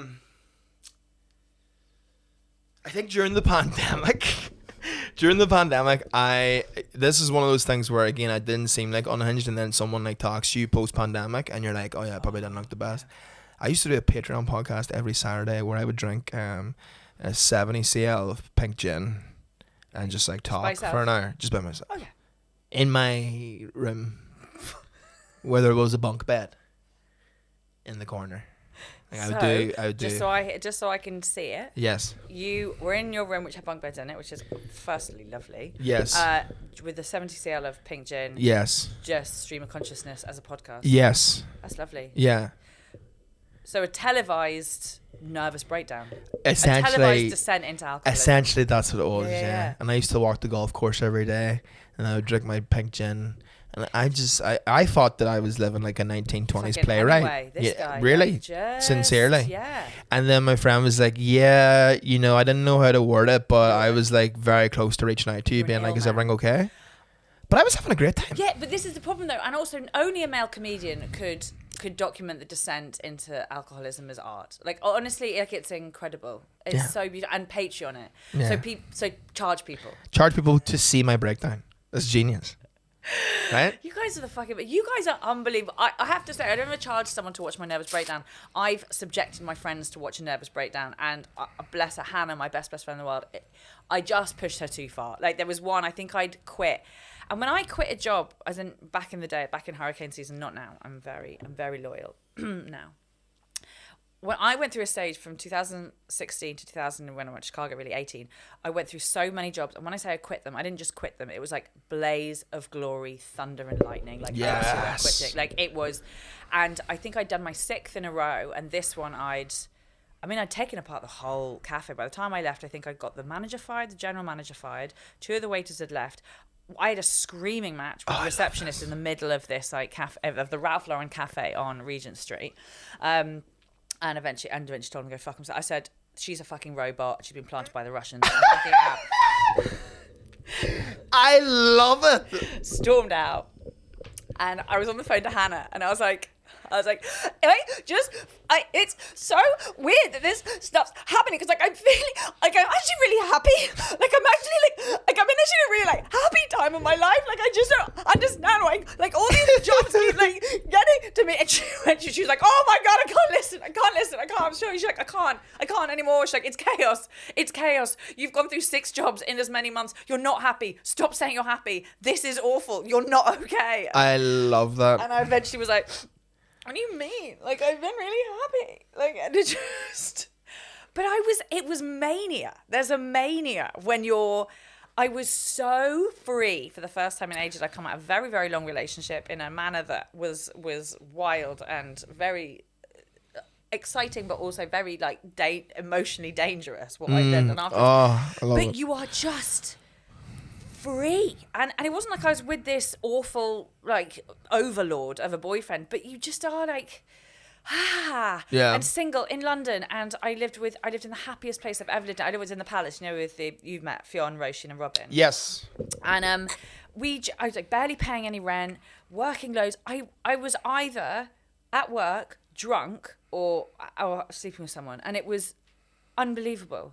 think during the pandemic... this is one of those things where, again, I didn't seem like unhinged, and then someone like talks to you post-pandemic, and you're like, oh yeah, I probably didn't look the best. I used to do a Patreon podcast every Saturday where I would drink a 70cl of pink gin and just like talk for an hour, just by myself. Okay. In my room, where there was a bunk bed in the corner. Like I would do. Just so I can see it. Yes. You were in your room which had bunk beds in it, which is firstly lovely. Yes. With the 70cl of pink gin. Yes. Just stream of consciousness as a podcast. Yes. That's lovely. Yeah. So a televised nervous breakdown. Essentially. A televised descent into alcoholism. Essentially, that's what it was. Yeah. And I used to walk the golf course every day, and I would drink my pink gin. And I thought that I was living like a 1920s playwright. Anyway, this guy, really? Sincerely. Yeah. And then my friend was like, yeah, you know, I didn't know how to word it, but I was like very close to reaching out to you, being like, is everything okay? But I was having a great time. Yeah, but this is the problem though. And also only a male comedian could document the descent into alcoholism as art. Like honestly, like it's incredible. It's so beautiful, and Patreon it. Yeah. So charge people. Charge people to see my breakdown. That's genius. Right? You guys are unbelievable. I have to say, I don't ever charge someone to watch my nervous breakdown. I've subjected my friends to watch a nervous breakdown, and bless her, Hannah, my best friend in the world, I just pushed her too far. Like there was one, I think I'd quit. And when I quit a job, as in back in the day, back in hurricane season, not now, I'm very loyal now. When I went through a stage from 2016 to 2000, when I went to Chicago, really 18, I went through so many jobs. And when I say I quit them, I didn't just quit them. It was like blaze of glory, thunder and lightning. Like, yes. Quitting. Like it was. And I think I'd done my 6th in a row. And this one I'd taken apart the whole cafe. By the time I left, I think I'd got the manager fired, the general manager fired. 2 of the waiters had left. I had a screaming match with the receptionist in the middle of this like cafe, of the Ralph Lauren cafe on Regent Street. And eventually told him to go fuck himself. I said, she's a fucking robot. She's been planted by the Russians. I love it. Stormed out. And I was on the phone to Hannah, and I was like, it's so weird that this stuff's happening, because like I'm feeling like I'm actually really happy. Like I'm actually like I'm in a really like happy time of my life. Like I just don't understand why like all these jobs keep like getting to me. And she was like, oh my god, I can't listen. I'm sure. She's like, I can't anymore. She's like, it's chaos. You've gone through 6 jobs in as many months. You're not happy. Stop saying you're happy. This is awful. You're not okay. I love that. And I eventually was like, What do you mean? Like, I've been really happy. Like, and it just... But it was mania. There's a mania when I was so free for the first time in ages. I come out of a very, very long relationship in a manner that was wild and very exciting, but also very, like, emotionally dangerous, what I did. And after, I love but it. you are just free. And it wasn't like I was with this awful, like, overlord of a boyfriend, but you just are, like... Yeah. And single in London, and I lived in the happiest place I've ever lived in. I was in the Palace, you know, with you've met Fionn, Roisin and Robin. Yes. And I was like barely paying any rent, working loads. I was either at work, drunk, or sleeping with someone, and it was unbelievable.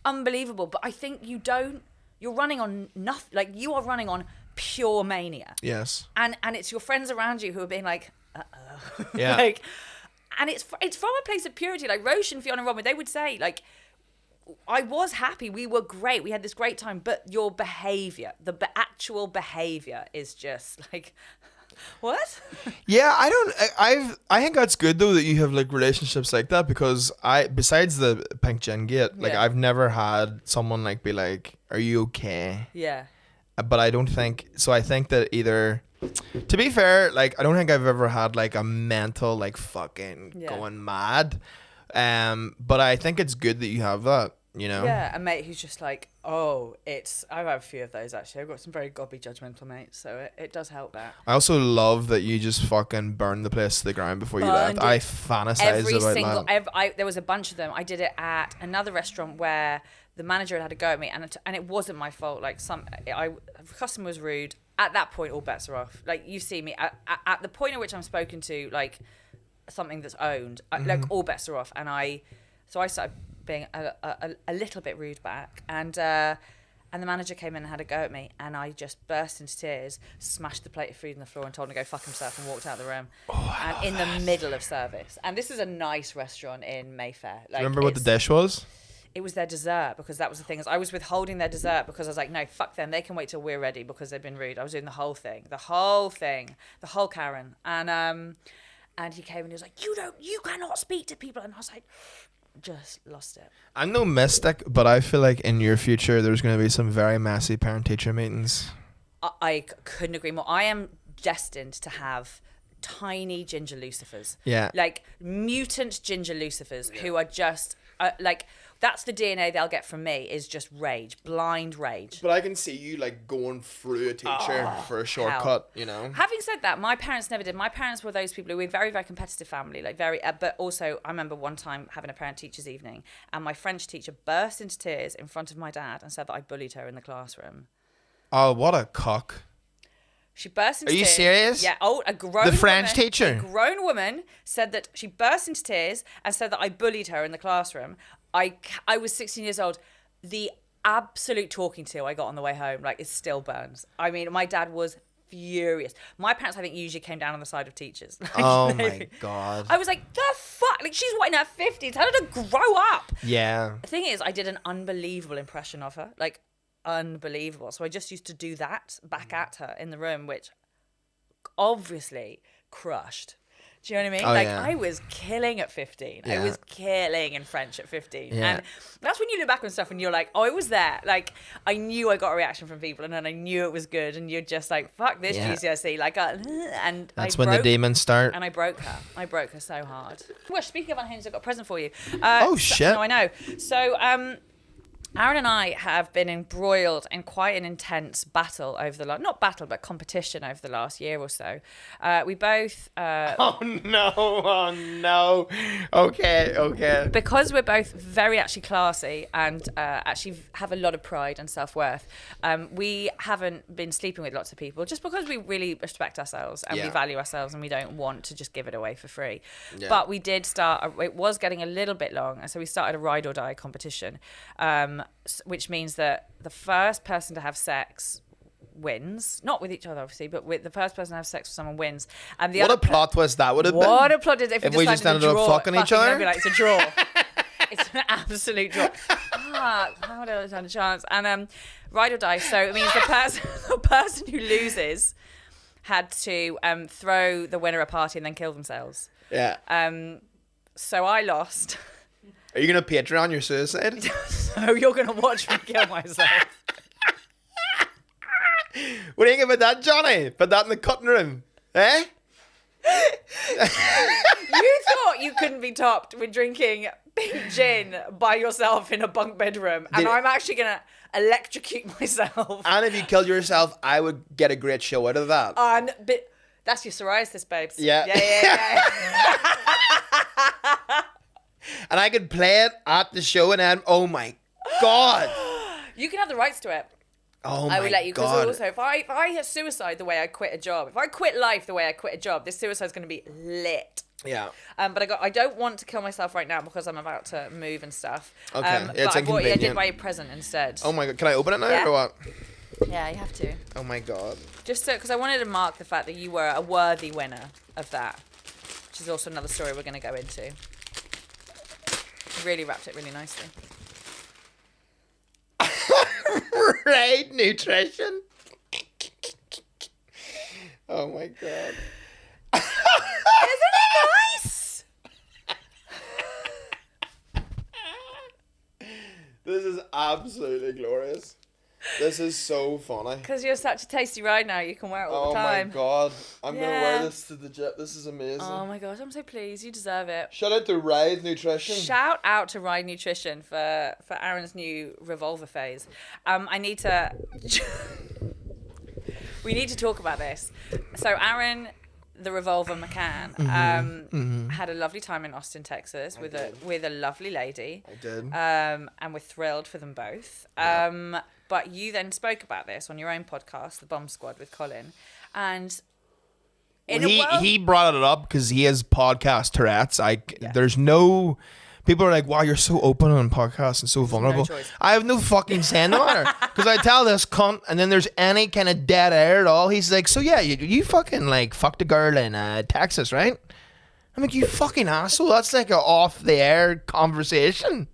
Unbelievable. But I think you're running on nothing, like you are running on pure mania. Yes. And it's your friends around you who are being like, uh-oh. Yeah. Like, and it's from a place of purity. Like Roisin, Fionn and Robin, they would say, like, I was happy, we were great, we had this great time, but your behaviour, the actual behaviour is just like, what? Yeah, I think that's good though that you have like relationships like that, because besides the pink gin gate, like I've never had someone like be like, are you okay? Yeah. But I don't think so. I think that either, to be fair, like I don't think I've ever had like a mental like fucking going mad. But I think it's good that you have that, you know? Yeah, a mate who's just like, I've had a few of those actually. I've got some very gobby judgmental mates, so it does help that. I also love that you just fucking burned the place to the ground before you left. I fantasize about that. There was a bunch of them. I did it at another restaurant where the manager had a go at me, and it wasn't my fault. Like the customer was rude. At that point, all bets are off. Like you see me at the point at which I'm spoken to, like something that's owned, like all bets are off. And I started being a little bit rude back, and the manager came in and had a go at me, and I just burst into tears, smashed the plate of food on the floor, and told him to go fuck himself, and walked out of the room. And in the middle of service, and this is a nice restaurant in Mayfair. Like, remember what the dish was? It was their dessert, because that was the thing. Is I was withholding their dessert because I was like, no, fuck them. They can wait till we're ready because they've been rude. I was doing the whole Karen. And he came and he was like, you cannot speak to people. And I was like, just lost it. I'm no mystic, but I feel like in your future there's going to be some very messy parent-teacher meetings. I couldn't agree more. I am destined to have tiny ginger lucifers. Yeah. Like mutant ginger lucifers who are just like... That's the DNA they'll get from me, is just rage, blind rage. But I can see you like going through a teacher for a shortcut, you know. Having said that, my parents never did. My parents were those people who were very, very competitive family, like very. But also, I remember one time having a parent-teachers evening, and my French teacher burst into tears in front of my dad and said that I bullied her in the classroom. Oh, what a cock! She burst into tears. Are you tears. serious? Yeah. Oh, a grown The French woman, teacher. A grown woman said that she burst into tears and said that I bullied her in the classroom. I was 16 years old. The absolute talking to I got on the way home, like, it still burns. I mean, my dad was furious. My parents, I think, usually came down on the side of teachers. Like, oh my God. I was like, the fuck? Like, she's what, in her 50s? Tell her to grow up. Yeah. The thing is, I did an unbelievable impression of her. Like, unbelievable. So I just used to do that back at her in the room, which obviously crushed. Do you know what I mean? Oh, like, yeah. I was killing at 15. Yeah. I was killing in French at 15. Yeah. And that's when you look back on stuff and you're like, oh, it was there. Like, I knew I got a reaction from people, and then I knew it was good. And you're just like, fuck this GCSE. Like, and that's when the demons start. And I broke her. I broke her so hard. Well, speaking of Unhinged, I've got a present for you. Shit. No, I know. So, Aaron and I have been embroiled in quite an intense battle over the last, not battle, but competition over the last year or so. We both... Oh no. Okay. Because we're both very actually classy and actually have a lot of pride and self-worth, we haven't been sleeping with lots of people just because we really respect ourselves and we value ourselves and we don't want to just give it away for free. Yeah. But we did start, it was getting a little bit long, and so we started a ride or die competition, which means that the first person to have sex wins, not with each other obviously, but with the first person to have sex with someone wins. And the what a plot twist that would have been. What a plot is if we just ended up fucking each other. I'd be like, it's a draw. It's an absolute draw. How would I stand a chance? And ride or die. So it means the person who loses had to throw the winner a party and then kill themselves. Yeah. So I lost. Are you gonna Patreon your suicide? So you're gonna watch me kill myself. What do you think about that, Johnny? Put that in the cutting room, eh? You thought you couldn't be topped with drinking pink gin by yourself in a bunk bedroom, and I'm actually gonna electrocute myself. And if you killed yourself, I would get a great show out of that. But that's your psoriasis, babes. Yeah. Yeah. And I could play it at the show, and then, oh my god. You can have the rights to it. Oh my god. I would let you, because also, if I hit suicide the way I quit a job, if I quit life the way I quit a job, this suicide's going to be lit. Yeah. But I don't want to kill myself right now because I'm about to move and stuff. Okay. But I did buy a present instead. Oh my god. Can I open it now or what? Yeah, you have to. Oh my god. Just so, because I wanted to mark the fact that you were a worthy winner of that, which is also another story we're going to go into. Really wrapped it really nicely. Right, nutrition. Oh my god. Isn't it nice? This is absolutely glorious. This is so funny. Because you're such a tasty ride now, you can wear it all the time. Oh my god. I'm going to wear Yeah. this to the jet. This is amazing. Oh my gosh, I'm so pleased. You deserve it. Shout out to Ride Nutrition. Shout out to Ride Nutrition for Aaron's new revolver phase. I need to... We need to talk about this. So Aaron, the revolver McCann, had a lovely time in Austin, Texas with a lovely lady. I did. And we're thrilled for them both. But you then spoke about this on your own podcast, The Bomb Squad with Colin. And he brought it up because he has podcast Tourette's. There's no... People are like, wow, you're so open on podcasts and so vulnerable. choice. I have no fucking say in the matter. Because I tell this cunt, and then there's any kind of dead air at all. He's like, so yeah, you fucking like fucked a girl in Texas, right? I'm like, you fucking asshole. That's like a off the air conversation.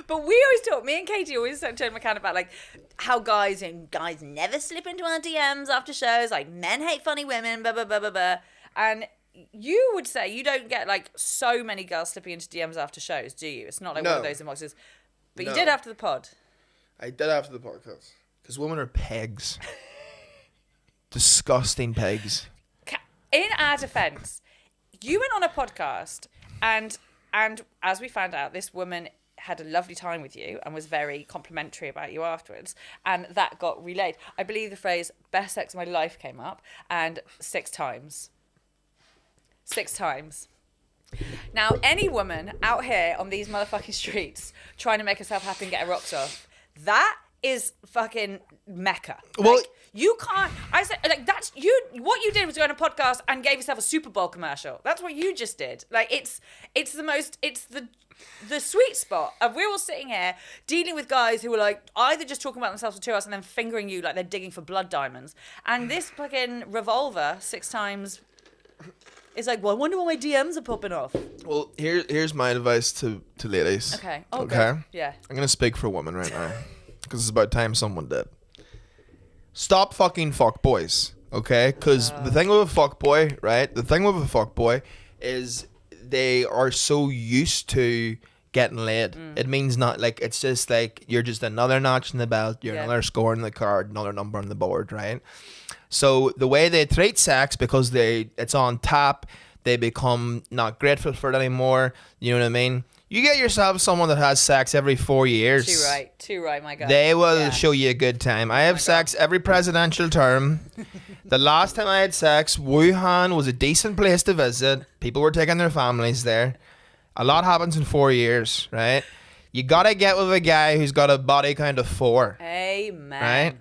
But we always talk, me and Katie always talk to McCann about like how guys never slip into our DMs after shows, like men hate funny women, blah, blah, blah, blah, blah. And you would say you don't get like so many girls slipping into DMs after shows, do you? It's not like one of those inboxes. But you did after the pod. I did after the podcast. Because women are pegs. Disgusting pegs. In our defense, you went on a podcast and as we found out, this woman had a lovely time with you and was very complimentary about you afterwards, and that got relayed. I believe the phrase "best sex of my life" came up, and 6 times. 6 times. Now, any woman out here on these motherfucking streets trying to make herself happy and get her rocks off, that is fucking Mecca. Well, like, you can't. I said, like, that's you. What you did was go on a podcast and gave yourself a Super Bowl commercial. That's what you just did. Like, it's the sweet spot of we're all sitting here dealing with guys who are like either just talking about themselves for 2 hours and then fingering you like they're digging for blood diamonds, and this fucking revolver 6 times. It's like, well, I wonder why my DMs are popping off. Well, here's my advice to ladies. Okay. Oh, okay. good. Yeah. I'm gonna speak for women right now, because it's about time someone did. Stop fucking fuck boys, okay? Because the thing with a fuck boy, right? The thing with a fuck boy is they are so used to getting laid. It means not like it's just like you're just another notch in the belt. You're another score in the card, another number on the board, right? So the way they treat sex, because it's on tap, they become not grateful for it anymore. You know what I mean? You get yourself someone that has sex every 4 years. Too right, my God. They will show you a good time. I have sex every presidential term. The last time I had sex, Wuhan was a decent place to visit. People were taking their families there. A lot happens in 4 years, right? You gotta get with a guy who's got a body count of 4. Amen. Right?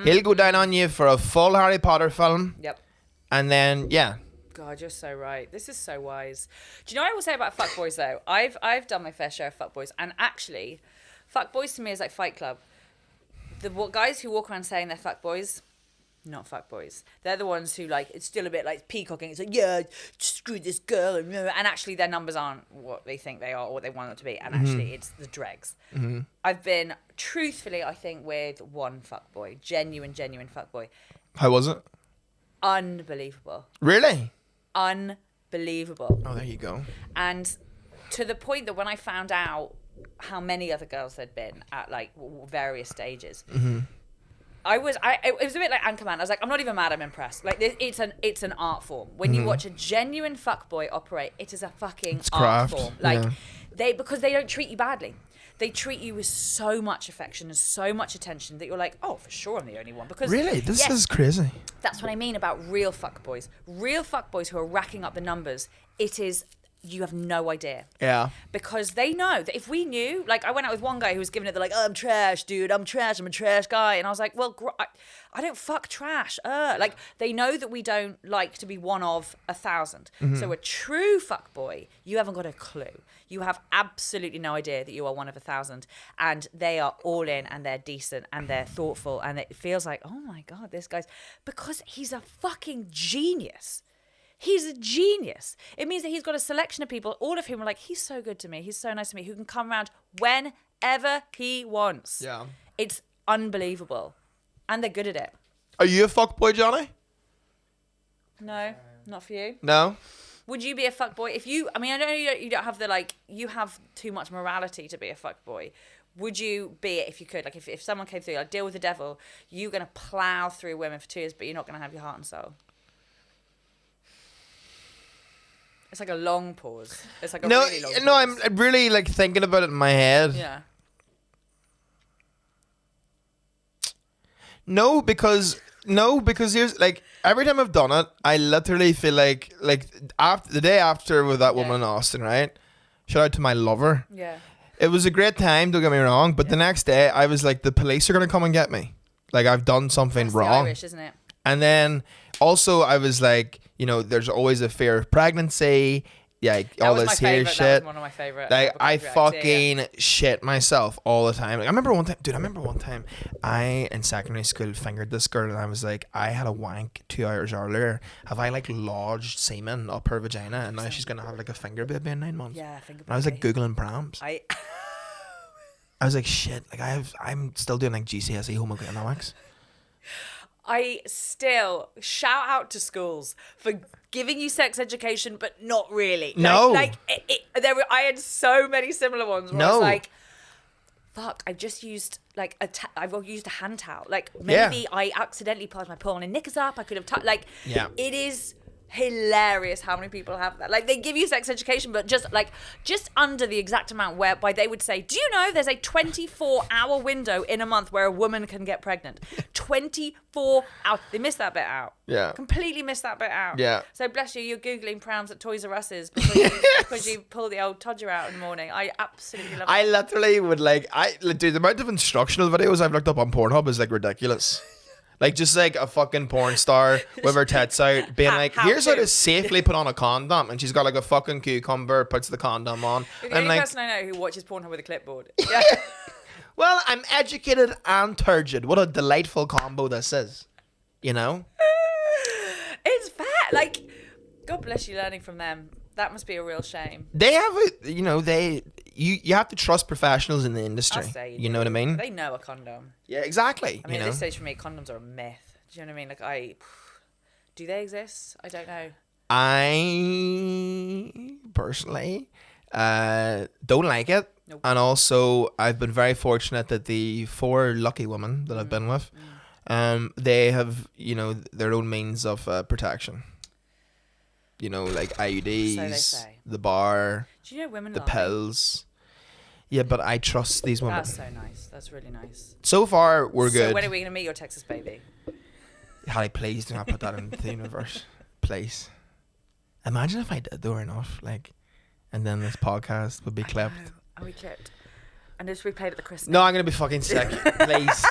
He'll go down on you for a full Harry Potter film. Yep. And then, yeah. God, you're so right. This is so wise. Do you know what I will say about fuckboys though? I've done my fair share of fuckboys, and actually, fuckboys to me is like Fight Club. The guys who walk around saying they're fuckboys, not fuckboys. They're the ones who like it's still a bit like peacocking. It's like, yeah, screw this girl, and actually their numbers aren't what they think they are or what they want them to be, and actually it's the dregs. I've been truthfully, I think, with one fuckboy, genuine fuckboy. How was it? unbelievable. Really? Unbelievable. Oh, there you go. And to the point that when I found out how many other girls there'd been at like various stages, it was a bit like Anchorman. I was like, I'm not even mad, I'm impressed. Like it's an art form. When you watch a genuine fuckboy operate, it is a fucking art form. Like because they don't treat you badly. They treat you with so much affection and so much attention that you're like, oh, for sure I'm the only one. Because Really? This is crazy. That's what I mean about real fuckboys. Real fuckboys who are racking up the numbers, you have no idea. Yeah. Because they know that if we knew, like I went out with one guy who was giving it the like, oh, I'm trash, dude, I'm trash, I'm a trash guy. And I was like, well, I don't fuck trash. Like they know that we don't like to be one of 1,000. So a true fuckboy, you haven't got a clue. You have absolutely no idea that you are one of 1,000. And they are all in and they're decent and they're thoughtful. And it feels like, oh my God, this guy's, because he's a fucking genius. He's a genius. It means that he's got a selection of people, all of whom are like, he's so good to me, he's so nice to me, who can come around whenever he wants. Yeah. It's unbelievable. And they're good at it. Are you a fuckboy, Johnny? No, not for you. No. Would you be a fuckboy? I know you don't have you have too much morality to be a fuckboy. Would you be it if you could? Like if someone came through, like deal with the devil, you're going to plow through women for 2 years, but you're not going to have your heart and soul. It's like a long pause. It's like a really long pause. No, I'm really like thinking about it in my head. Yeah. No, because here's like every time I've done it, I literally feel like after the day after with that woman in Austin, right? Shout out to my lover. Yeah. It was a great time, don't get me wrong, but the next day I was like, the police are gonna come and get me. Like I've done something That's wrong. the Irish, isn't it? And then also I was like, there's always a fear of pregnancy, all this here shit. That was one of my favorite. Like I fucking shit myself all the time. Like I remember one time I in secondary school fingered this girl and I was like, I had a wank 2 hours earlier. Have I like lodged semen up her vagina and now she's gonna have like a finger baby in 9 months? Yeah, finger baby. And I was like googling prams. I was like, shit. Like I'm still doing like GCSE homework economics. I still shout out to schools for giving you sex education, but not really. No. I had so many similar ones where I was like, fuck, I've just used I've used a hand towel. Like maybe I accidentally passed my porn and knickers up. I could have it is hilarious how many people have that. Like they give you sex education, but just under the exact amount whereby they would say, do you know there's a 24-hour window in a month where a woman can get pregnant? 24 hours. They missed that bit out. Yeah. Completely missed that bit out. Yeah. So bless you, you're Googling prams at Toys R Us's because you pull the old todger out in the morning. I absolutely love it. I literally would dude, the amount of instructional videos I've looked up on Pornhub is like ridiculous. Like just like a fucking porn star with her tits out being like, here's how to safely put on a condom, and she's got like a fucking cucumber, puts the condom on. You're the and only like, person I know who watches Pornhub with a clipboard. Yeah. well, I'm educated and turgid. What a delightful combo this is. It's fat. Like, God bless you learning from them. That must be a real shame. They have you have to trust professionals in the industry. You know what I mean? They know a condom. Yeah, exactly. I mean, at this stage for me, condoms are a myth. Do you know what I mean? Like, do they exist? I don't know. I personally don't like it. Nope. And also, I've been very fortunate that the 4 lucky women that I've been with, they have, their own means of protection. Like IUDs, So they say. the bar, Do you know women the lie? pills. Yeah, but I trust these women. That's so nice. That's really nice. So far, we're good. So when are we going to meet your Texas baby? Hatty, please do not put that into the universe. Please. Imagine if I did though enough, and then this podcast would be clipped. Are we clipped? And just replayed at the Christmas. No, I'm going to be fucking sick. Please.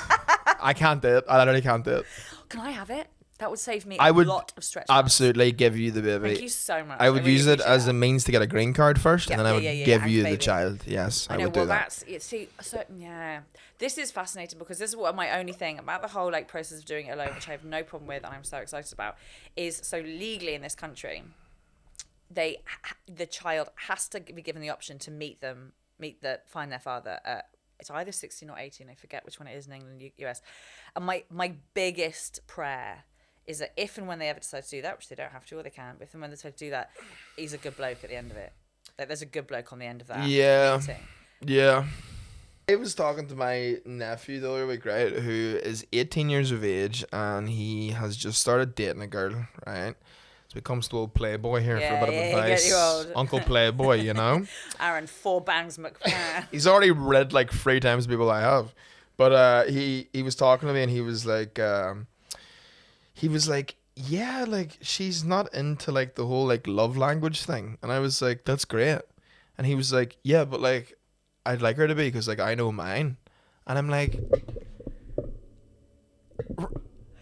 I can't do it. I literally can't do it. Can I have it? That would save me I would lot of stretch marks. absolutely give you the baby. Thank you so much. I would really use it appreciate as that. a means to get a green card first, and then I would give and you the baby. child. Yes, I know, would do well, that. This is fascinating because this is what my only thing about the whole process of doing it alone, which I have no problem with and I'm so excited about, is so legally in this country, the child has to be given the option to find their father at, it's either 16 or 18, I forget which one it is in England, US. And my biggest prayer is that if and when they ever decide to do that, which they don't have to or they can, but if and when they decide to do that, he's a good bloke at the end of it. Like, there's a good bloke on the end of that meeting. Yeah. I was talking to my nephew the other week, right, who is 18 years of age, and he has just started dating a girl, right? So he comes to old Playboy here for a bit of advice. Get you old. Uncle Playboy, you know? Aaron, 4 bangs McMahon. He's already read like 3 times the people I have. But he was talking to me, and he was like, yeah, like, she's not into like the whole like love language thing. And I was like, that's great. And he was like, yeah, but like, I'd like her to be, because like I know mine. And I'm like,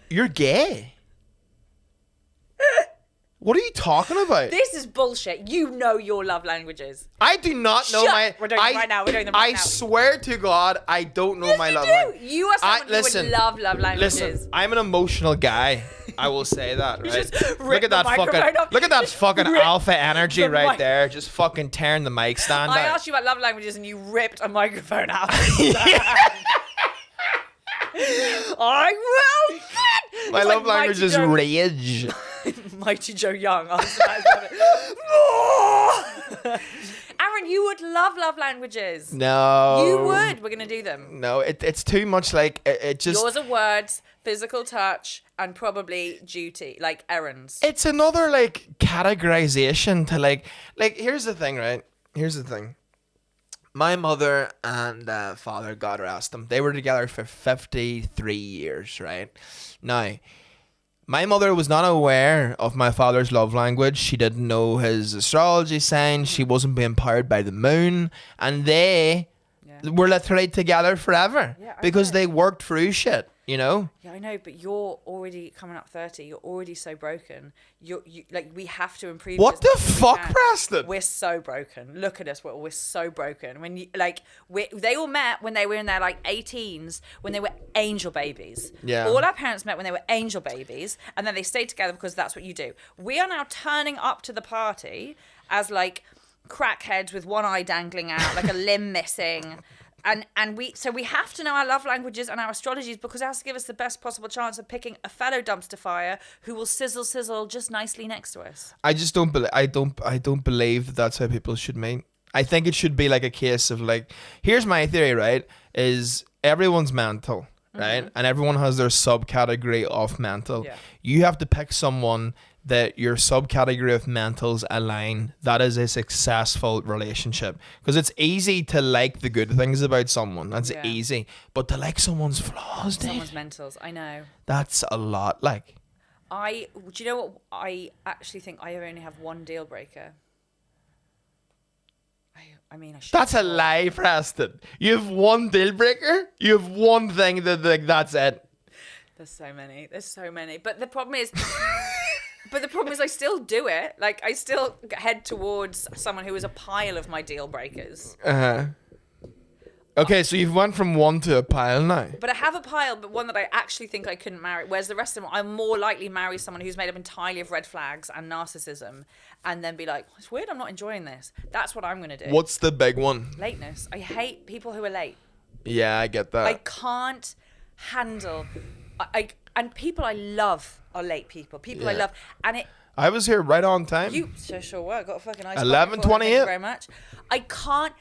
you're gay. What are you talking about? This is bullshit. You know your love languages. I do not know my. We're doing them right now. We're doing them right now. I swear to God, I don't know my love language. You are someone who would love languages. Listen, I'm an emotional guy. I will say that. Right? Just Look at that fucking alpha energy right there, just fucking tearing the mic stand I out. asked you about love languages, and you ripped a microphone out. I will. My love language is rage. Mighty Joe Young. Aaron, you would love languages. No. You would. We're going to do them. No, it's too much like, it just... Yours are words, physical touch, and probably duty, like errands. It's another, like, categorization to, like, here's the thing, right? Here's the thing. My mother and father, God rest them, they were together for 53 years, right? Now, my mother was not aware of my father's love language. She didn't know his astrology sign. She wasn't being powered by the moon. And they were literally together forever because they worked through shit, you know? Yeah, I know, but you're already coming up 30. You're already so broken. You like, we have to improve. What the fuck, Preston? We're so broken. Look at us. We're so broken. When you like, they all met when they were in their like 18s, when they were angel babies. Yeah. All our parents met when they were angel babies, and then they stayed together because that's what you do. We are now turning up to the party as like crackheads with one eye dangling out, like a limb missing. And we have to know our love languages and our astrologies, because it has to give us the best possible chance of picking a fellow dumpster fire who will sizzle just nicely next to us. I just don't believe. I don't believe that that's how people should meet. I think it should be like a case of like, here's my theory, right? Is everyone's mental, right? Mm-hmm. And everyone has their subcategory of mental. Yeah. You have to pick someone that your subcategory of mentals align. That is a successful relationship, because it's easy to like the good things about someone. That's easy, but to like someone's flaws, someone's mentals, I know, that's a lot. Like, do you know what? I actually think I only have one deal breaker. I mean, I should. That's a lie, Preston. You have one deal breaker. You have one thing that, like, that's it. There's so many. But the problem is. I still do it. Like, I still head towards someone who is a pile of my deal breakers. Okay, so you've went from one to a pile now. But I have a pile, but one that I actually think I couldn't marry. Whereas the rest of them, I'm more likely marry someone who's made up entirely of red flags and narcissism, and then be like, it's weird, I'm not enjoying this. That's what I'm going to do. What's the big one? Lateness. I hate people who are late. Yeah, I get that. I can't handle... And people I love are late people. I love, and I was here right on time. You sure were. Got a fucking nice 11:28. Thank you very much. I can't,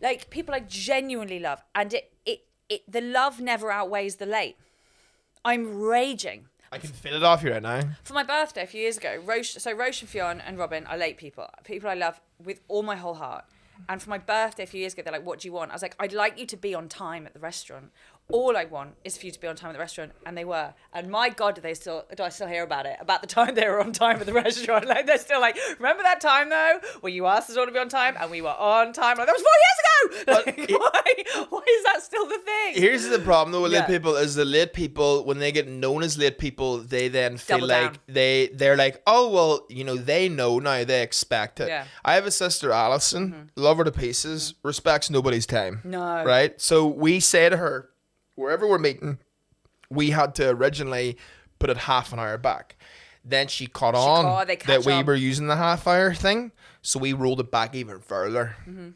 like, people I genuinely love, and the love never outweighs the late. I'm raging. I can feel it off you right now. For my birthday a few years ago, Roche and Fionn and Robin are late people. People I love with all my whole heart. And for my birthday a few years ago, they're like, what do you want? I was like, I'd like you to be on time at the restaurant. All I want is for you to be on time at the restaurant. And they were. And my God, do I still hear about it? About the time they were on time at the restaurant. Like, they're still like, remember that time though, where you asked us all to be on time and we were on time? Like, that was 4 years ago! Like, why is that still the thing? Here's the problem though with late people, is the late people, when they get known as late people, they then feel Double like down. they're like, oh, well, you know, they know now, they expect it. Yeah. I have a sister, Alison, love her to pieces, respects nobody's time. No. Right? So we say to her, wherever we're meeting, we had to originally put it half an hour back. Then she caught on that we were using the half hour thing, so we rolled it back even further. Mm-hmm.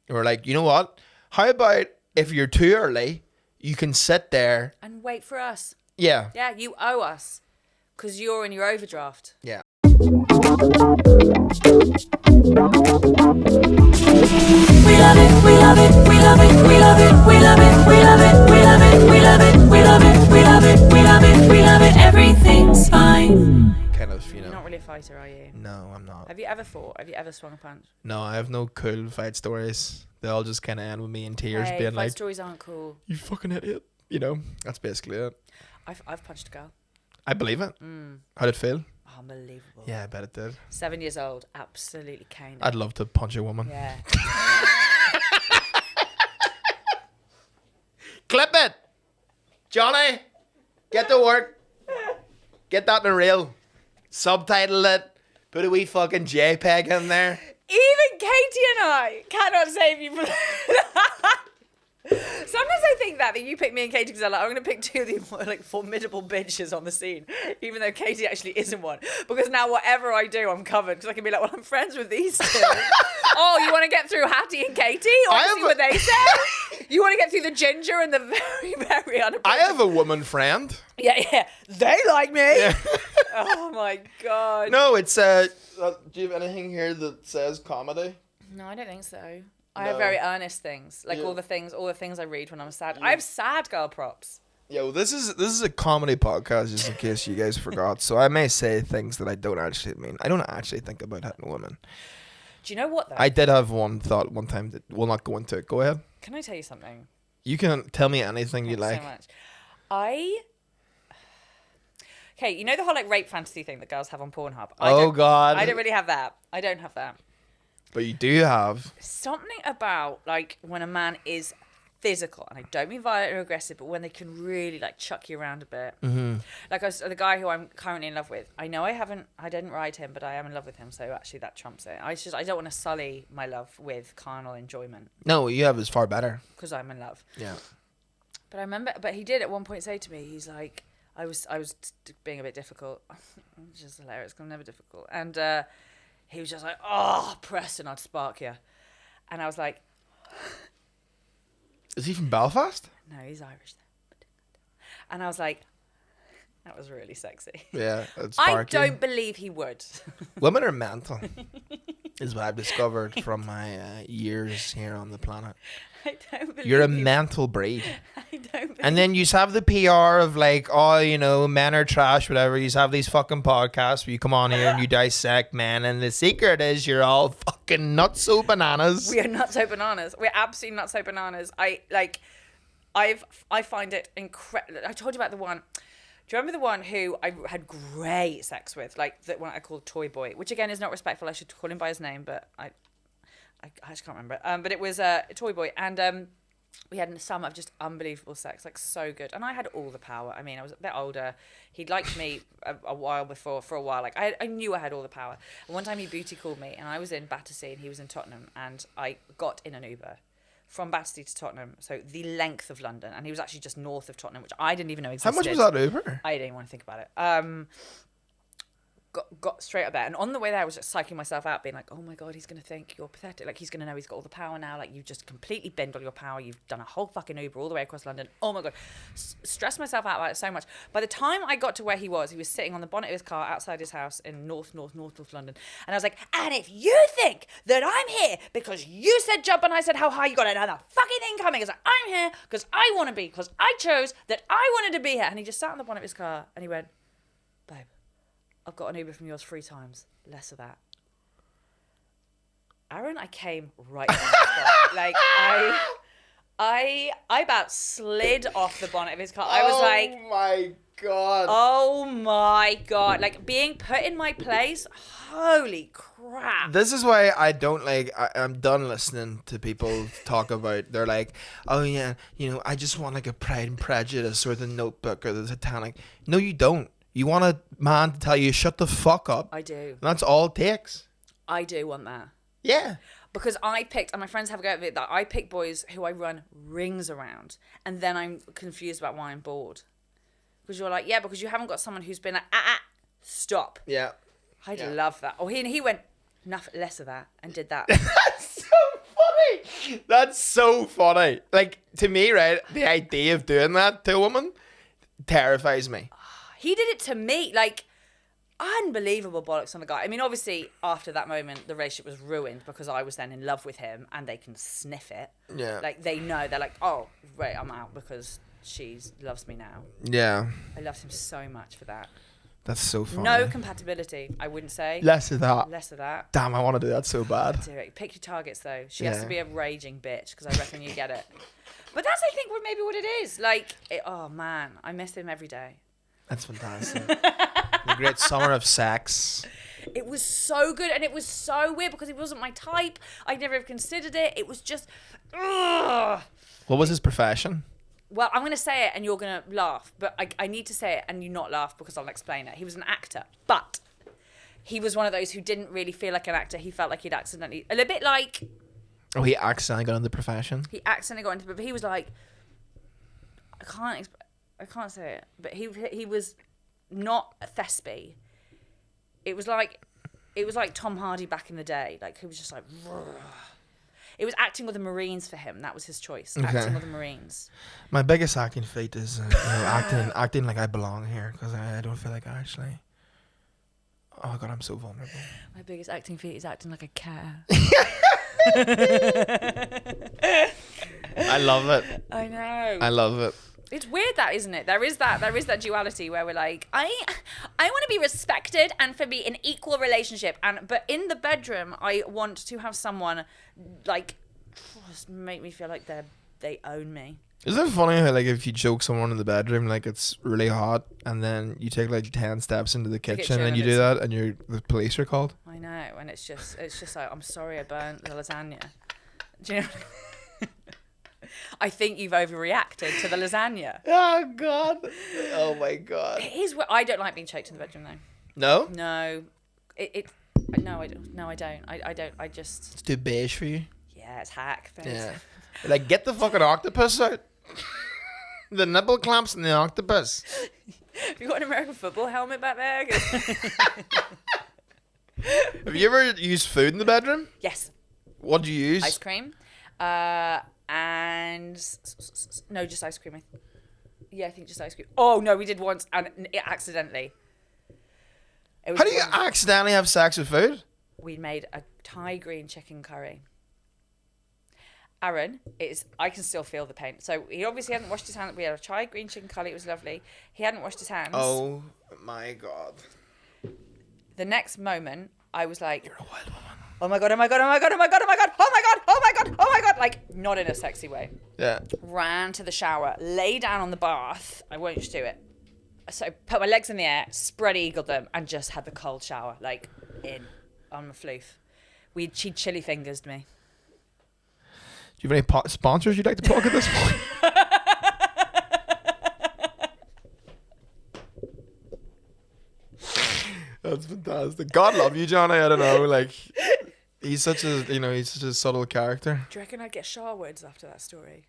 And we're like, you know what? How about if you're too early, you can sit there and wait for us. Yeah. Yeah, you owe us. Because you're in your overdraft. Yeah. We love it, we love it, we love it, we love it, we love it, we love it, we love it, we love it, we love it, we love it, we love it, we love it, everything's fine. Kind of, You're not really a fighter, are you? No, I'm not. Have you ever fought? Have you ever swung a punch? No, I have no cool fight stories. They all just kind of end with me in tears being fight like, stories aren't cool. you fucking idiot. You know, that's basically it. I've punched a girl. I believe it. How'd it feel? Unbelievable. Yeah, I bet it did. 7 years old, absolutely caned it. I'd love to punch a woman. Yeah. Clip it! Johnny! Get to work. Get that in a reel. Subtitle it. Put a wee fucking JPEG in there. Even Katie and I cannot save you from Sometimes I think that you pick me and Katie because I'm going to pick two of the like formidable bitches on the scene, even though Katie actually isn't one. Because now whatever I do, I'm covered. Because I can be like, well, I'm friends with these two. Oh, you want to get through Hatty and Katie? Or see what they say? You want to get through the ginger and the very, very unapproachable? I have a woman friend. Yeah. They like me. Yeah. Oh my God. No, it's do you have anything here that says comedy? No, I don't think so. I have very earnest things, like Yeah. all the things I read when I'm sad. I have sad girl props. Yeah, well, this is a comedy podcast, just in case you guys forgot. So I may say things that I don't actually mean. I don't actually think about hitting a woman. Do you know what though? I did have one thought one time that we'll not go into it. Go ahead. Can I tell you something? You can tell me anything you Thanks like. so much. Okay, you know the whole like rape fantasy thing that girls have on Pornhub? God. I don't really have that. I don't have that. But you do have. Something about like when a man is physical, and I don't mean violent or aggressive, but when they can really like chuck you around a bit. Mm-hmm. Like the guy who I'm currently in love with. I know I didn't ride him, but I am in love with him. So actually that trumps it. I don't want to sully my love with carnal enjoyment. No, you have is far better. Because I'm in love. Yeah. But he did at one point say to me, he's like, I was being a bit difficult. It's just hilarious because I'm never difficult. And he was just like, oh, Preston, I'd spark you. And I was like... Is he from Belfast? No, he's Irish. And I was like, that was really sexy. Yeah, it's I sparky. don't believe he would. Women are mental, is what I've discovered from my years here on the planet. I don't believe You're a mental breed. I don't believe And then you have the PR of like, oh, you know, men are trash, whatever. You have these fucking podcasts where you come on here and you dissect men, and the secret is you're all fucking nuts so bananas. We are not so bananas. We're absolutely not so bananas. I find it incredible. I told you about the one. Do you remember the one who I had great sex with? Like the one I called Toy Boy, which again is not respectful. I should call him by his name, but I just can't remember. But it was Toy Boy, and we had some of just unbelievable sex, like so good. And I had all the power. I mean, I was a bit older. He'd liked me a while before, for a while. Like I knew I had all the power. And one time he booty called me, and I was in Battersea, and he was in Tottenham, and I got in an Uber from Battersea to Tottenham, so the length of London, and he was actually just north of Tottenham, which I didn't even know existed. How much was that Uber? I didn't want to think about it. Got straight up there, and on the way there I was just psyching myself out, being like, oh my God, he's gonna think you're pathetic, like he's gonna know he's got all the power now, like you've just completely binned all your power, you've done a whole fucking Uber all the way across London. Oh my God. Stressed myself out about it so much. By the time I got to where he was sitting on the bonnet of his car outside his house in north London, and I was like, and if you think that I'm here because you said jump and I said how high, you got another fucking thing coming. It's like, I'm here because I want to be, because I chose that I wanted to be here. And he just sat on the bonnet of his car and he went, babe, I've got an Uber from yours 3 times. Less of that. Aaron, I came right on the spot. Like, I about slid off the bonnet of his car. I was like, oh my God. oh my God. Like, being put in my place, holy crap. This is why I don't like, I'm done listening to people talk about, they're like, oh yeah, you know, I just want like a Pride and Prejudice or the Notebook or the Titanic. No, you don't. You want a man to tell you, shut the fuck up. I do. And that's all it takes. I do want that. Yeah. Because I picked, and my friends have a go at it, that I pick boys who I run rings around, and then I'm confused about why I'm bored. Because you're like, yeah, because you haven't got someone who's been like, stop. Yeah. I'd love that. Or he went, less of that, and did that. That's so funny. That's so funny. Like, to me, right, the idea of doing that to a woman terrifies me. He did it to me. Like, unbelievable bollocks on the guy. I mean, obviously, after that moment, the relationship was ruined because I was then in love with him, and they can sniff it. Yeah. Like, they know. They're like, oh, right, I'm out because she loves me now. Yeah. I loved him so much for that. That's so funny. No compatibility, I wouldn't say. Less of that. Less of that. Damn, I want to do that so bad. Do it. Pick your targets, though. She has Yeah. to be a raging bitch, because I reckon you get it. But that's, I think, maybe what it is. Like, oh, man, I miss him every day. That's fantastic. The great summer of sex. It was so good, and it was so weird because it wasn't my type. I'd never have considered it. It was just, ugh. What was his profession? Well, I'm going to say it and you're going to laugh, but I need to say it and you not laugh because I'll explain it. He was an actor, but he was one of those who didn't really feel like an actor. He felt like he'd accidentally, a little bit like... Oh, he accidentally got into the profession? He accidentally got into it, but he was like, I can't say it, but he was not a thespian. It was like Tom Hardy back in the day. Like, he was just like... It was acting with the Marines for him. That was his choice. Okay. Acting with the Marines. My biggest acting feat is acting like I belong here, because I don't feel like I actually... Oh, God, I'm so vulnerable. My biggest acting feat is acting like I care. I love it. I know. I love it. It's weird, that, isn't it? There is that duality where we're like, I want to be respected and for be an equal relationship, but in the bedroom I want to have someone like just make me feel like they own me. Isn't it funny how, like, if you choke someone in the bedroom, like, it's really hot, and then you take like 10 steps into the kitchen and you do that, and the police are called? I know, and it's just like, I'm sorry I burnt the lasagna. Do you know? I think you've overreacted to the lasagna. Oh, God. Oh, my God. It is what I don't like being choked in the bedroom, though. No? No. No, I don't. No, I don't. I don't. I just... It's too beige for you? Yeah, it's hack. Yeah. Like, get the fucking octopus out. The nipple clamps and the octopus. Have you got an American football helmet back there? Have you ever used food in the bedroom? Yes. What do you use? Ice cream. And... No, just ice cream. I think just ice cream. Oh, no, we did once, and it accidentally. It was How do you accidentally have sex with food? We made a Thai green chicken curry. Aaron, I can still feel the pain. So he obviously hadn't washed his hands. We had a Thai green chicken curry. It was lovely. He hadn't washed his hands. Oh my God. The next moment, I was like, You're a wild woman. oh my God, oh my God, oh my God, oh my God, oh my God, oh my God, oh my God, oh my God. Like, not in a sexy way. Yeah. Ran to the shower, lay down on the bath. I won't just do it. So I put my legs in the air, spread eagled them, and just had the cold shower, like, on my floof. She chili fingered me. Do you have any sponsors you'd like to plug at this point? That's fantastic. God love you, Johnny. I don't know. Like, he's such a subtle character. Do you reckon I'd get Sharwoods after that story?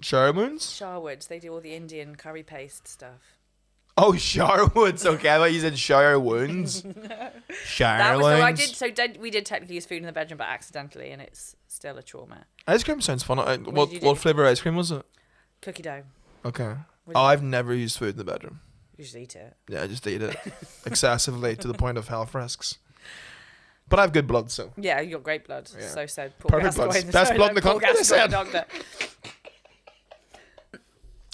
Sharwoods? Sharwoods. They do all the Indian curry paste stuff. Oh, Sharwoods. Okay, I thought you said Shire Wounds. That was so I Sharwoods. did. We did technically use food in the bedroom, but accidentally, and it's still a trauma. Ice cream sounds fun. did you do? What flavour ice cream was it? Cookie dough. Okay. What Oh, did I've never used food in the bedroom. you just eat it? Yeah, I just eat it excessively to the point of health risks. But I have good blood, so. Yeah, you got great blood. Yeah. So said Paul Perfect blood. Gascoigne. Best blood in the Paul country, they said. Gascoigne doctor.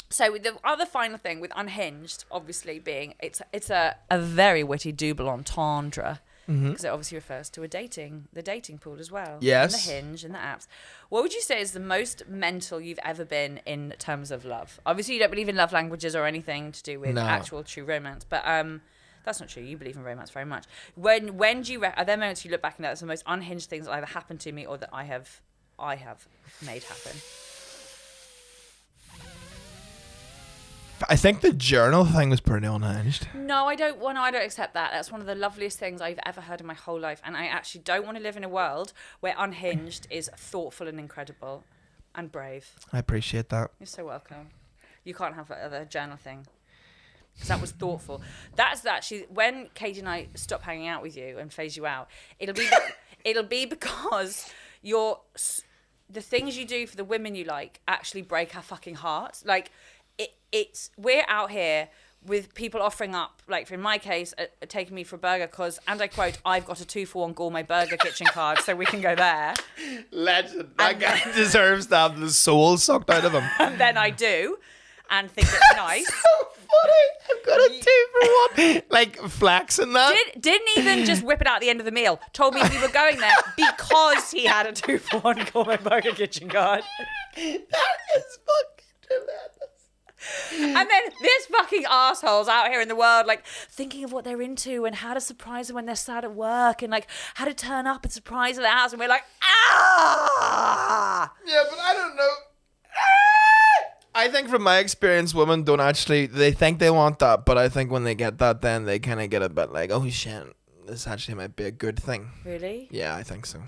So the other final thing with Unhinged, obviously being it's a very witty double entendre because it obviously refers to the dating pool as well. Yes. And the Hinge and the apps. What would you say is the most mental you've ever been in terms of love? Obviously, you don't believe in love languages or anything to do with No. actual true romance, but that's not true. You believe in romance very much. When do you are there moments you look back and that's the most unhinged things that either happened to me or that I have made happen? I think the journal thing was pretty unhinged. No, I don't accept that. That's one of the loveliest things I've ever heard in my whole life. And I actually don't want to live in a world where Unhinged is thoughtful and incredible and brave. I appreciate that. You're so welcome. You can't have that other journal thing. Because that was thoughtful. That's actually, when Katie and I stop hanging out with you and phase you out, it'll be because the things you do for the women you like actually break our fucking hearts. Like, we're out here with people offering up, like in my case, taking me for a burger because, and I quote, I've got a 2-for-1 gourmet burger kitchen card, so we can go there. Legend. That guy deserves to have the soul sucked out of him. And then I do, and think it's nice. So funny. I've got a 2-for-1. Like flexing that. Didn't even just whip it out at the end of the meal. Told me we were going there because he had a 2-for-1 gourmet burger kitchen card. That is fucking tremendous. And then this fucking asshole's out here in the world, like, thinking of what they're into and how to surprise them when they're sad at work and, like, how to turn up and surprise them at the house. And we're like, ah! Yeah, but I don't know. I think from my experience, women don't actually, they think they want that, but I think when they get that, then they kind of get a bit like, oh shit, this actually might be a good thing. Really? Yeah, I think so.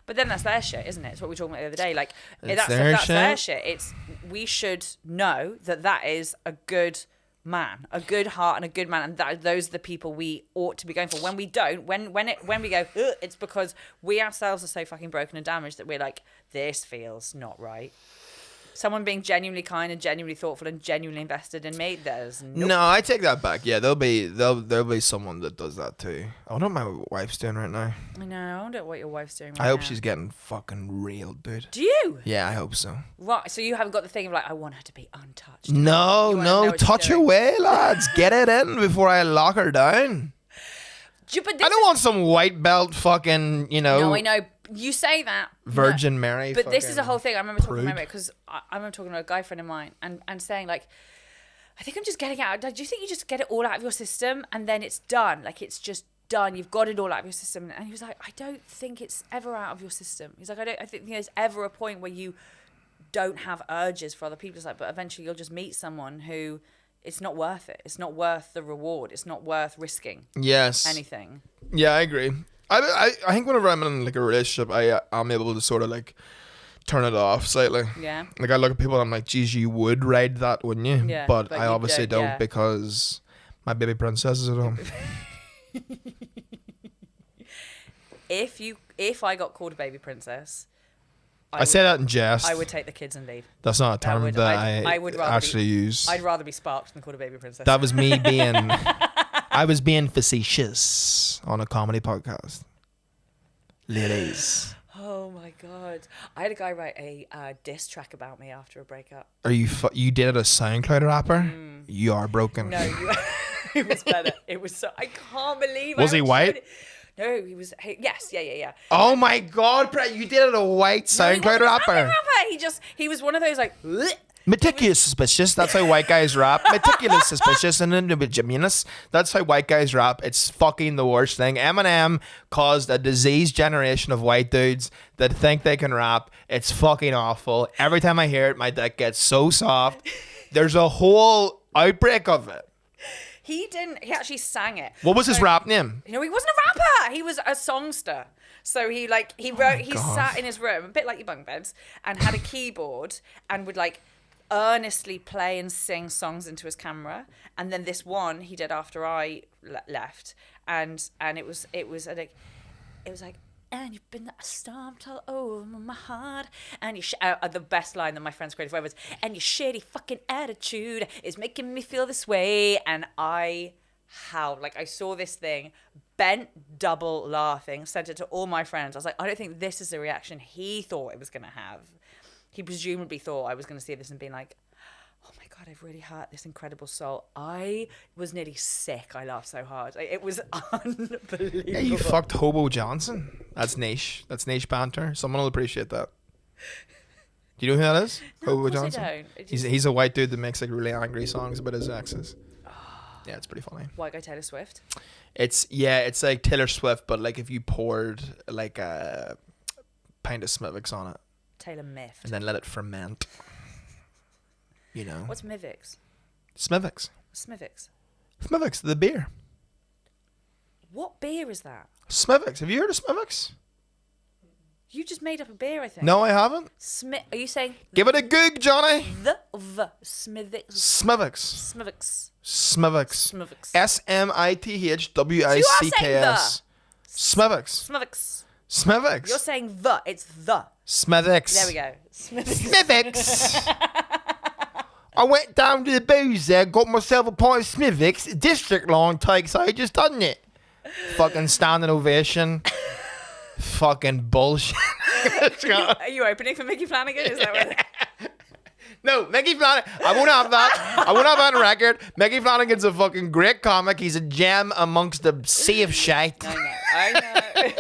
But then that's their shit, isn't it? It's what we were talking about the other day. Like, That's that's their their shit? shit. We should know that is a good man, a good heart and a good man, and those are the people we ought to be going for. When we don't, when we go, ugh, it's because we ourselves are so fucking broken and damaged that we're like, this feels not right. Someone being genuinely kind and genuinely thoughtful and genuinely invested in me, there's No, I take that back. Yeah, there'll be someone that does that too. I wonder what my wife's doing right now. I know. I wonder what your wife's doing right I hope now. she's getting fucking real, dude. Do you? Yeah, I hope so. Right. So you haven't got the thing of like, I want her to be untouched. No, You wanna know what she's touch her doing. way, lads. Get it in before I lock her down. But I don't want some white belt fucking, No, I know. You say that. Virgin Mary. But this is a whole thing. I remember talking prude. about it because I remember talking to a guy friend of mine and saying like, I think I'm just getting out. Do you think you just get it all out of your system and then it's done? Like it's just done. You've got it all out of your system. And he was like, I don't think it's ever out of your system. He's like, I think there's ever a point where you don't have urges for other people. It's like, but eventually you'll just meet someone who it's not worth it. It's not worth the reward. It's not worth risking Yes. anything. Yeah, I agree. I think whenever I'm in like a relationship, I'm able to sort of like turn it off slightly. Yeah. Like I look at people and I'm like, geez, you would ride that, wouldn't you? Yeah, but but I you obviously don't, don't yeah. because my baby princess is at home. If I got called a baby princess, I say that in jest. I would take the kids and leave. That's not a term I would rather actually use. I'd rather be sparked than called a baby princess. That was me being. I was being facetious on a comedy podcast. Ladies. Oh my god! I had a guy write a diss track about me after a breakup. Are you you did it a SoundCloud rapper? You are broken. No, it was better. It was so. I can't believe. Was he white? No, he was. Yes, yeah. Oh my god, Brett, you did it a white SoundCloud rapper. He was one of those like. "Bleh." Meticulous suspicious. That's how white guys rap. Meticulous suspicious and individualist. That's how white guys rap. It's fucking the worst thing. Eminem caused a diseased generation of white dudes that think they can rap. It's fucking awful. Every time I hear it, my dick gets so soft. There's a whole outbreak of it. He didn't. He actually sang it. What was his rap name? You know, he wasn't a rapper. He was a songster. So he wrote. He God. sat in his room, a bit like your bunk beds, and had a keyboard and would like earnestly play and sing songs into his camera. And then this one he did after I left, and it was like. And you've been a storm all over my heart. And the best line that my friends created forever was, and your shitty fucking attitude is making me feel this way. And I howled. Like, I saw this thing, bent double laughing, sent it to all my friends. I was like, I don't think this is the reaction he thought it was going to have. He presumably thought I was going to see this and be like, oh my God, I've really hurt this incredible soul. I was nearly sick. I laughed so hard. It was unbelievable. Yeah, you fucked Hobo Johnson. That's niche. That's niche banter. Someone will appreciate that. Do you know who that is? No, Hobo of course Johnson? I don't. He's a white dude that makes like really angry songs about his exes. Yeah, it's pretty funny. White guy Taylor Swift? It's like Taylor Swift, but like if you poured like a pint of Smithwick's on it. Taylor Miffed. And then let it ferment. You know. What's Mivix? Smithwick's. Smithwick's. Smithwick's, the beer. What beer is that? Smithwick's. Have you heard of Smithwick's? You just made up a beer, I think. No, I haven't. Are you saying Give it a goog, Johnny. the Smithwick's? Smithwick's. Smithwick's. Smithwick's. Smithwick's. SMITHWICKS. Smithwick's. Smithwick's. Smithwick's. You're saying the. It's the. Smithwick's. There we go. Smithwick's. Smithwick's. I went down to the boozer, got myself a pint of Smithwick's. District line takes ages, doesn't it? Fucking standing ovation. Fucking bullshit. Are you opening for Mickey Flanagan? Is that what? No, Mickey Flanagan. I won't have that. I won't have that on record. Mickey Flanagan's a fucking great comic. He's a gem amongst the sea of shite. I know.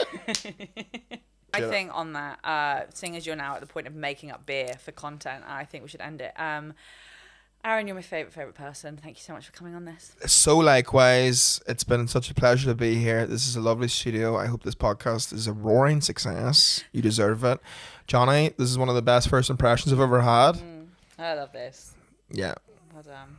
I think on that, seeing as you're now at the point of making up beer for content, I think we should end it. Aaron, you're my favourite person. Thank you so much for coming on this. So likewise, it's been such a pleasure to be here. This is a lovely studio. I hope this podcast is a roaring success. You deserve it. Johnny, this is one of the best first impressions I've ever had. I love this. Yeah. Well done.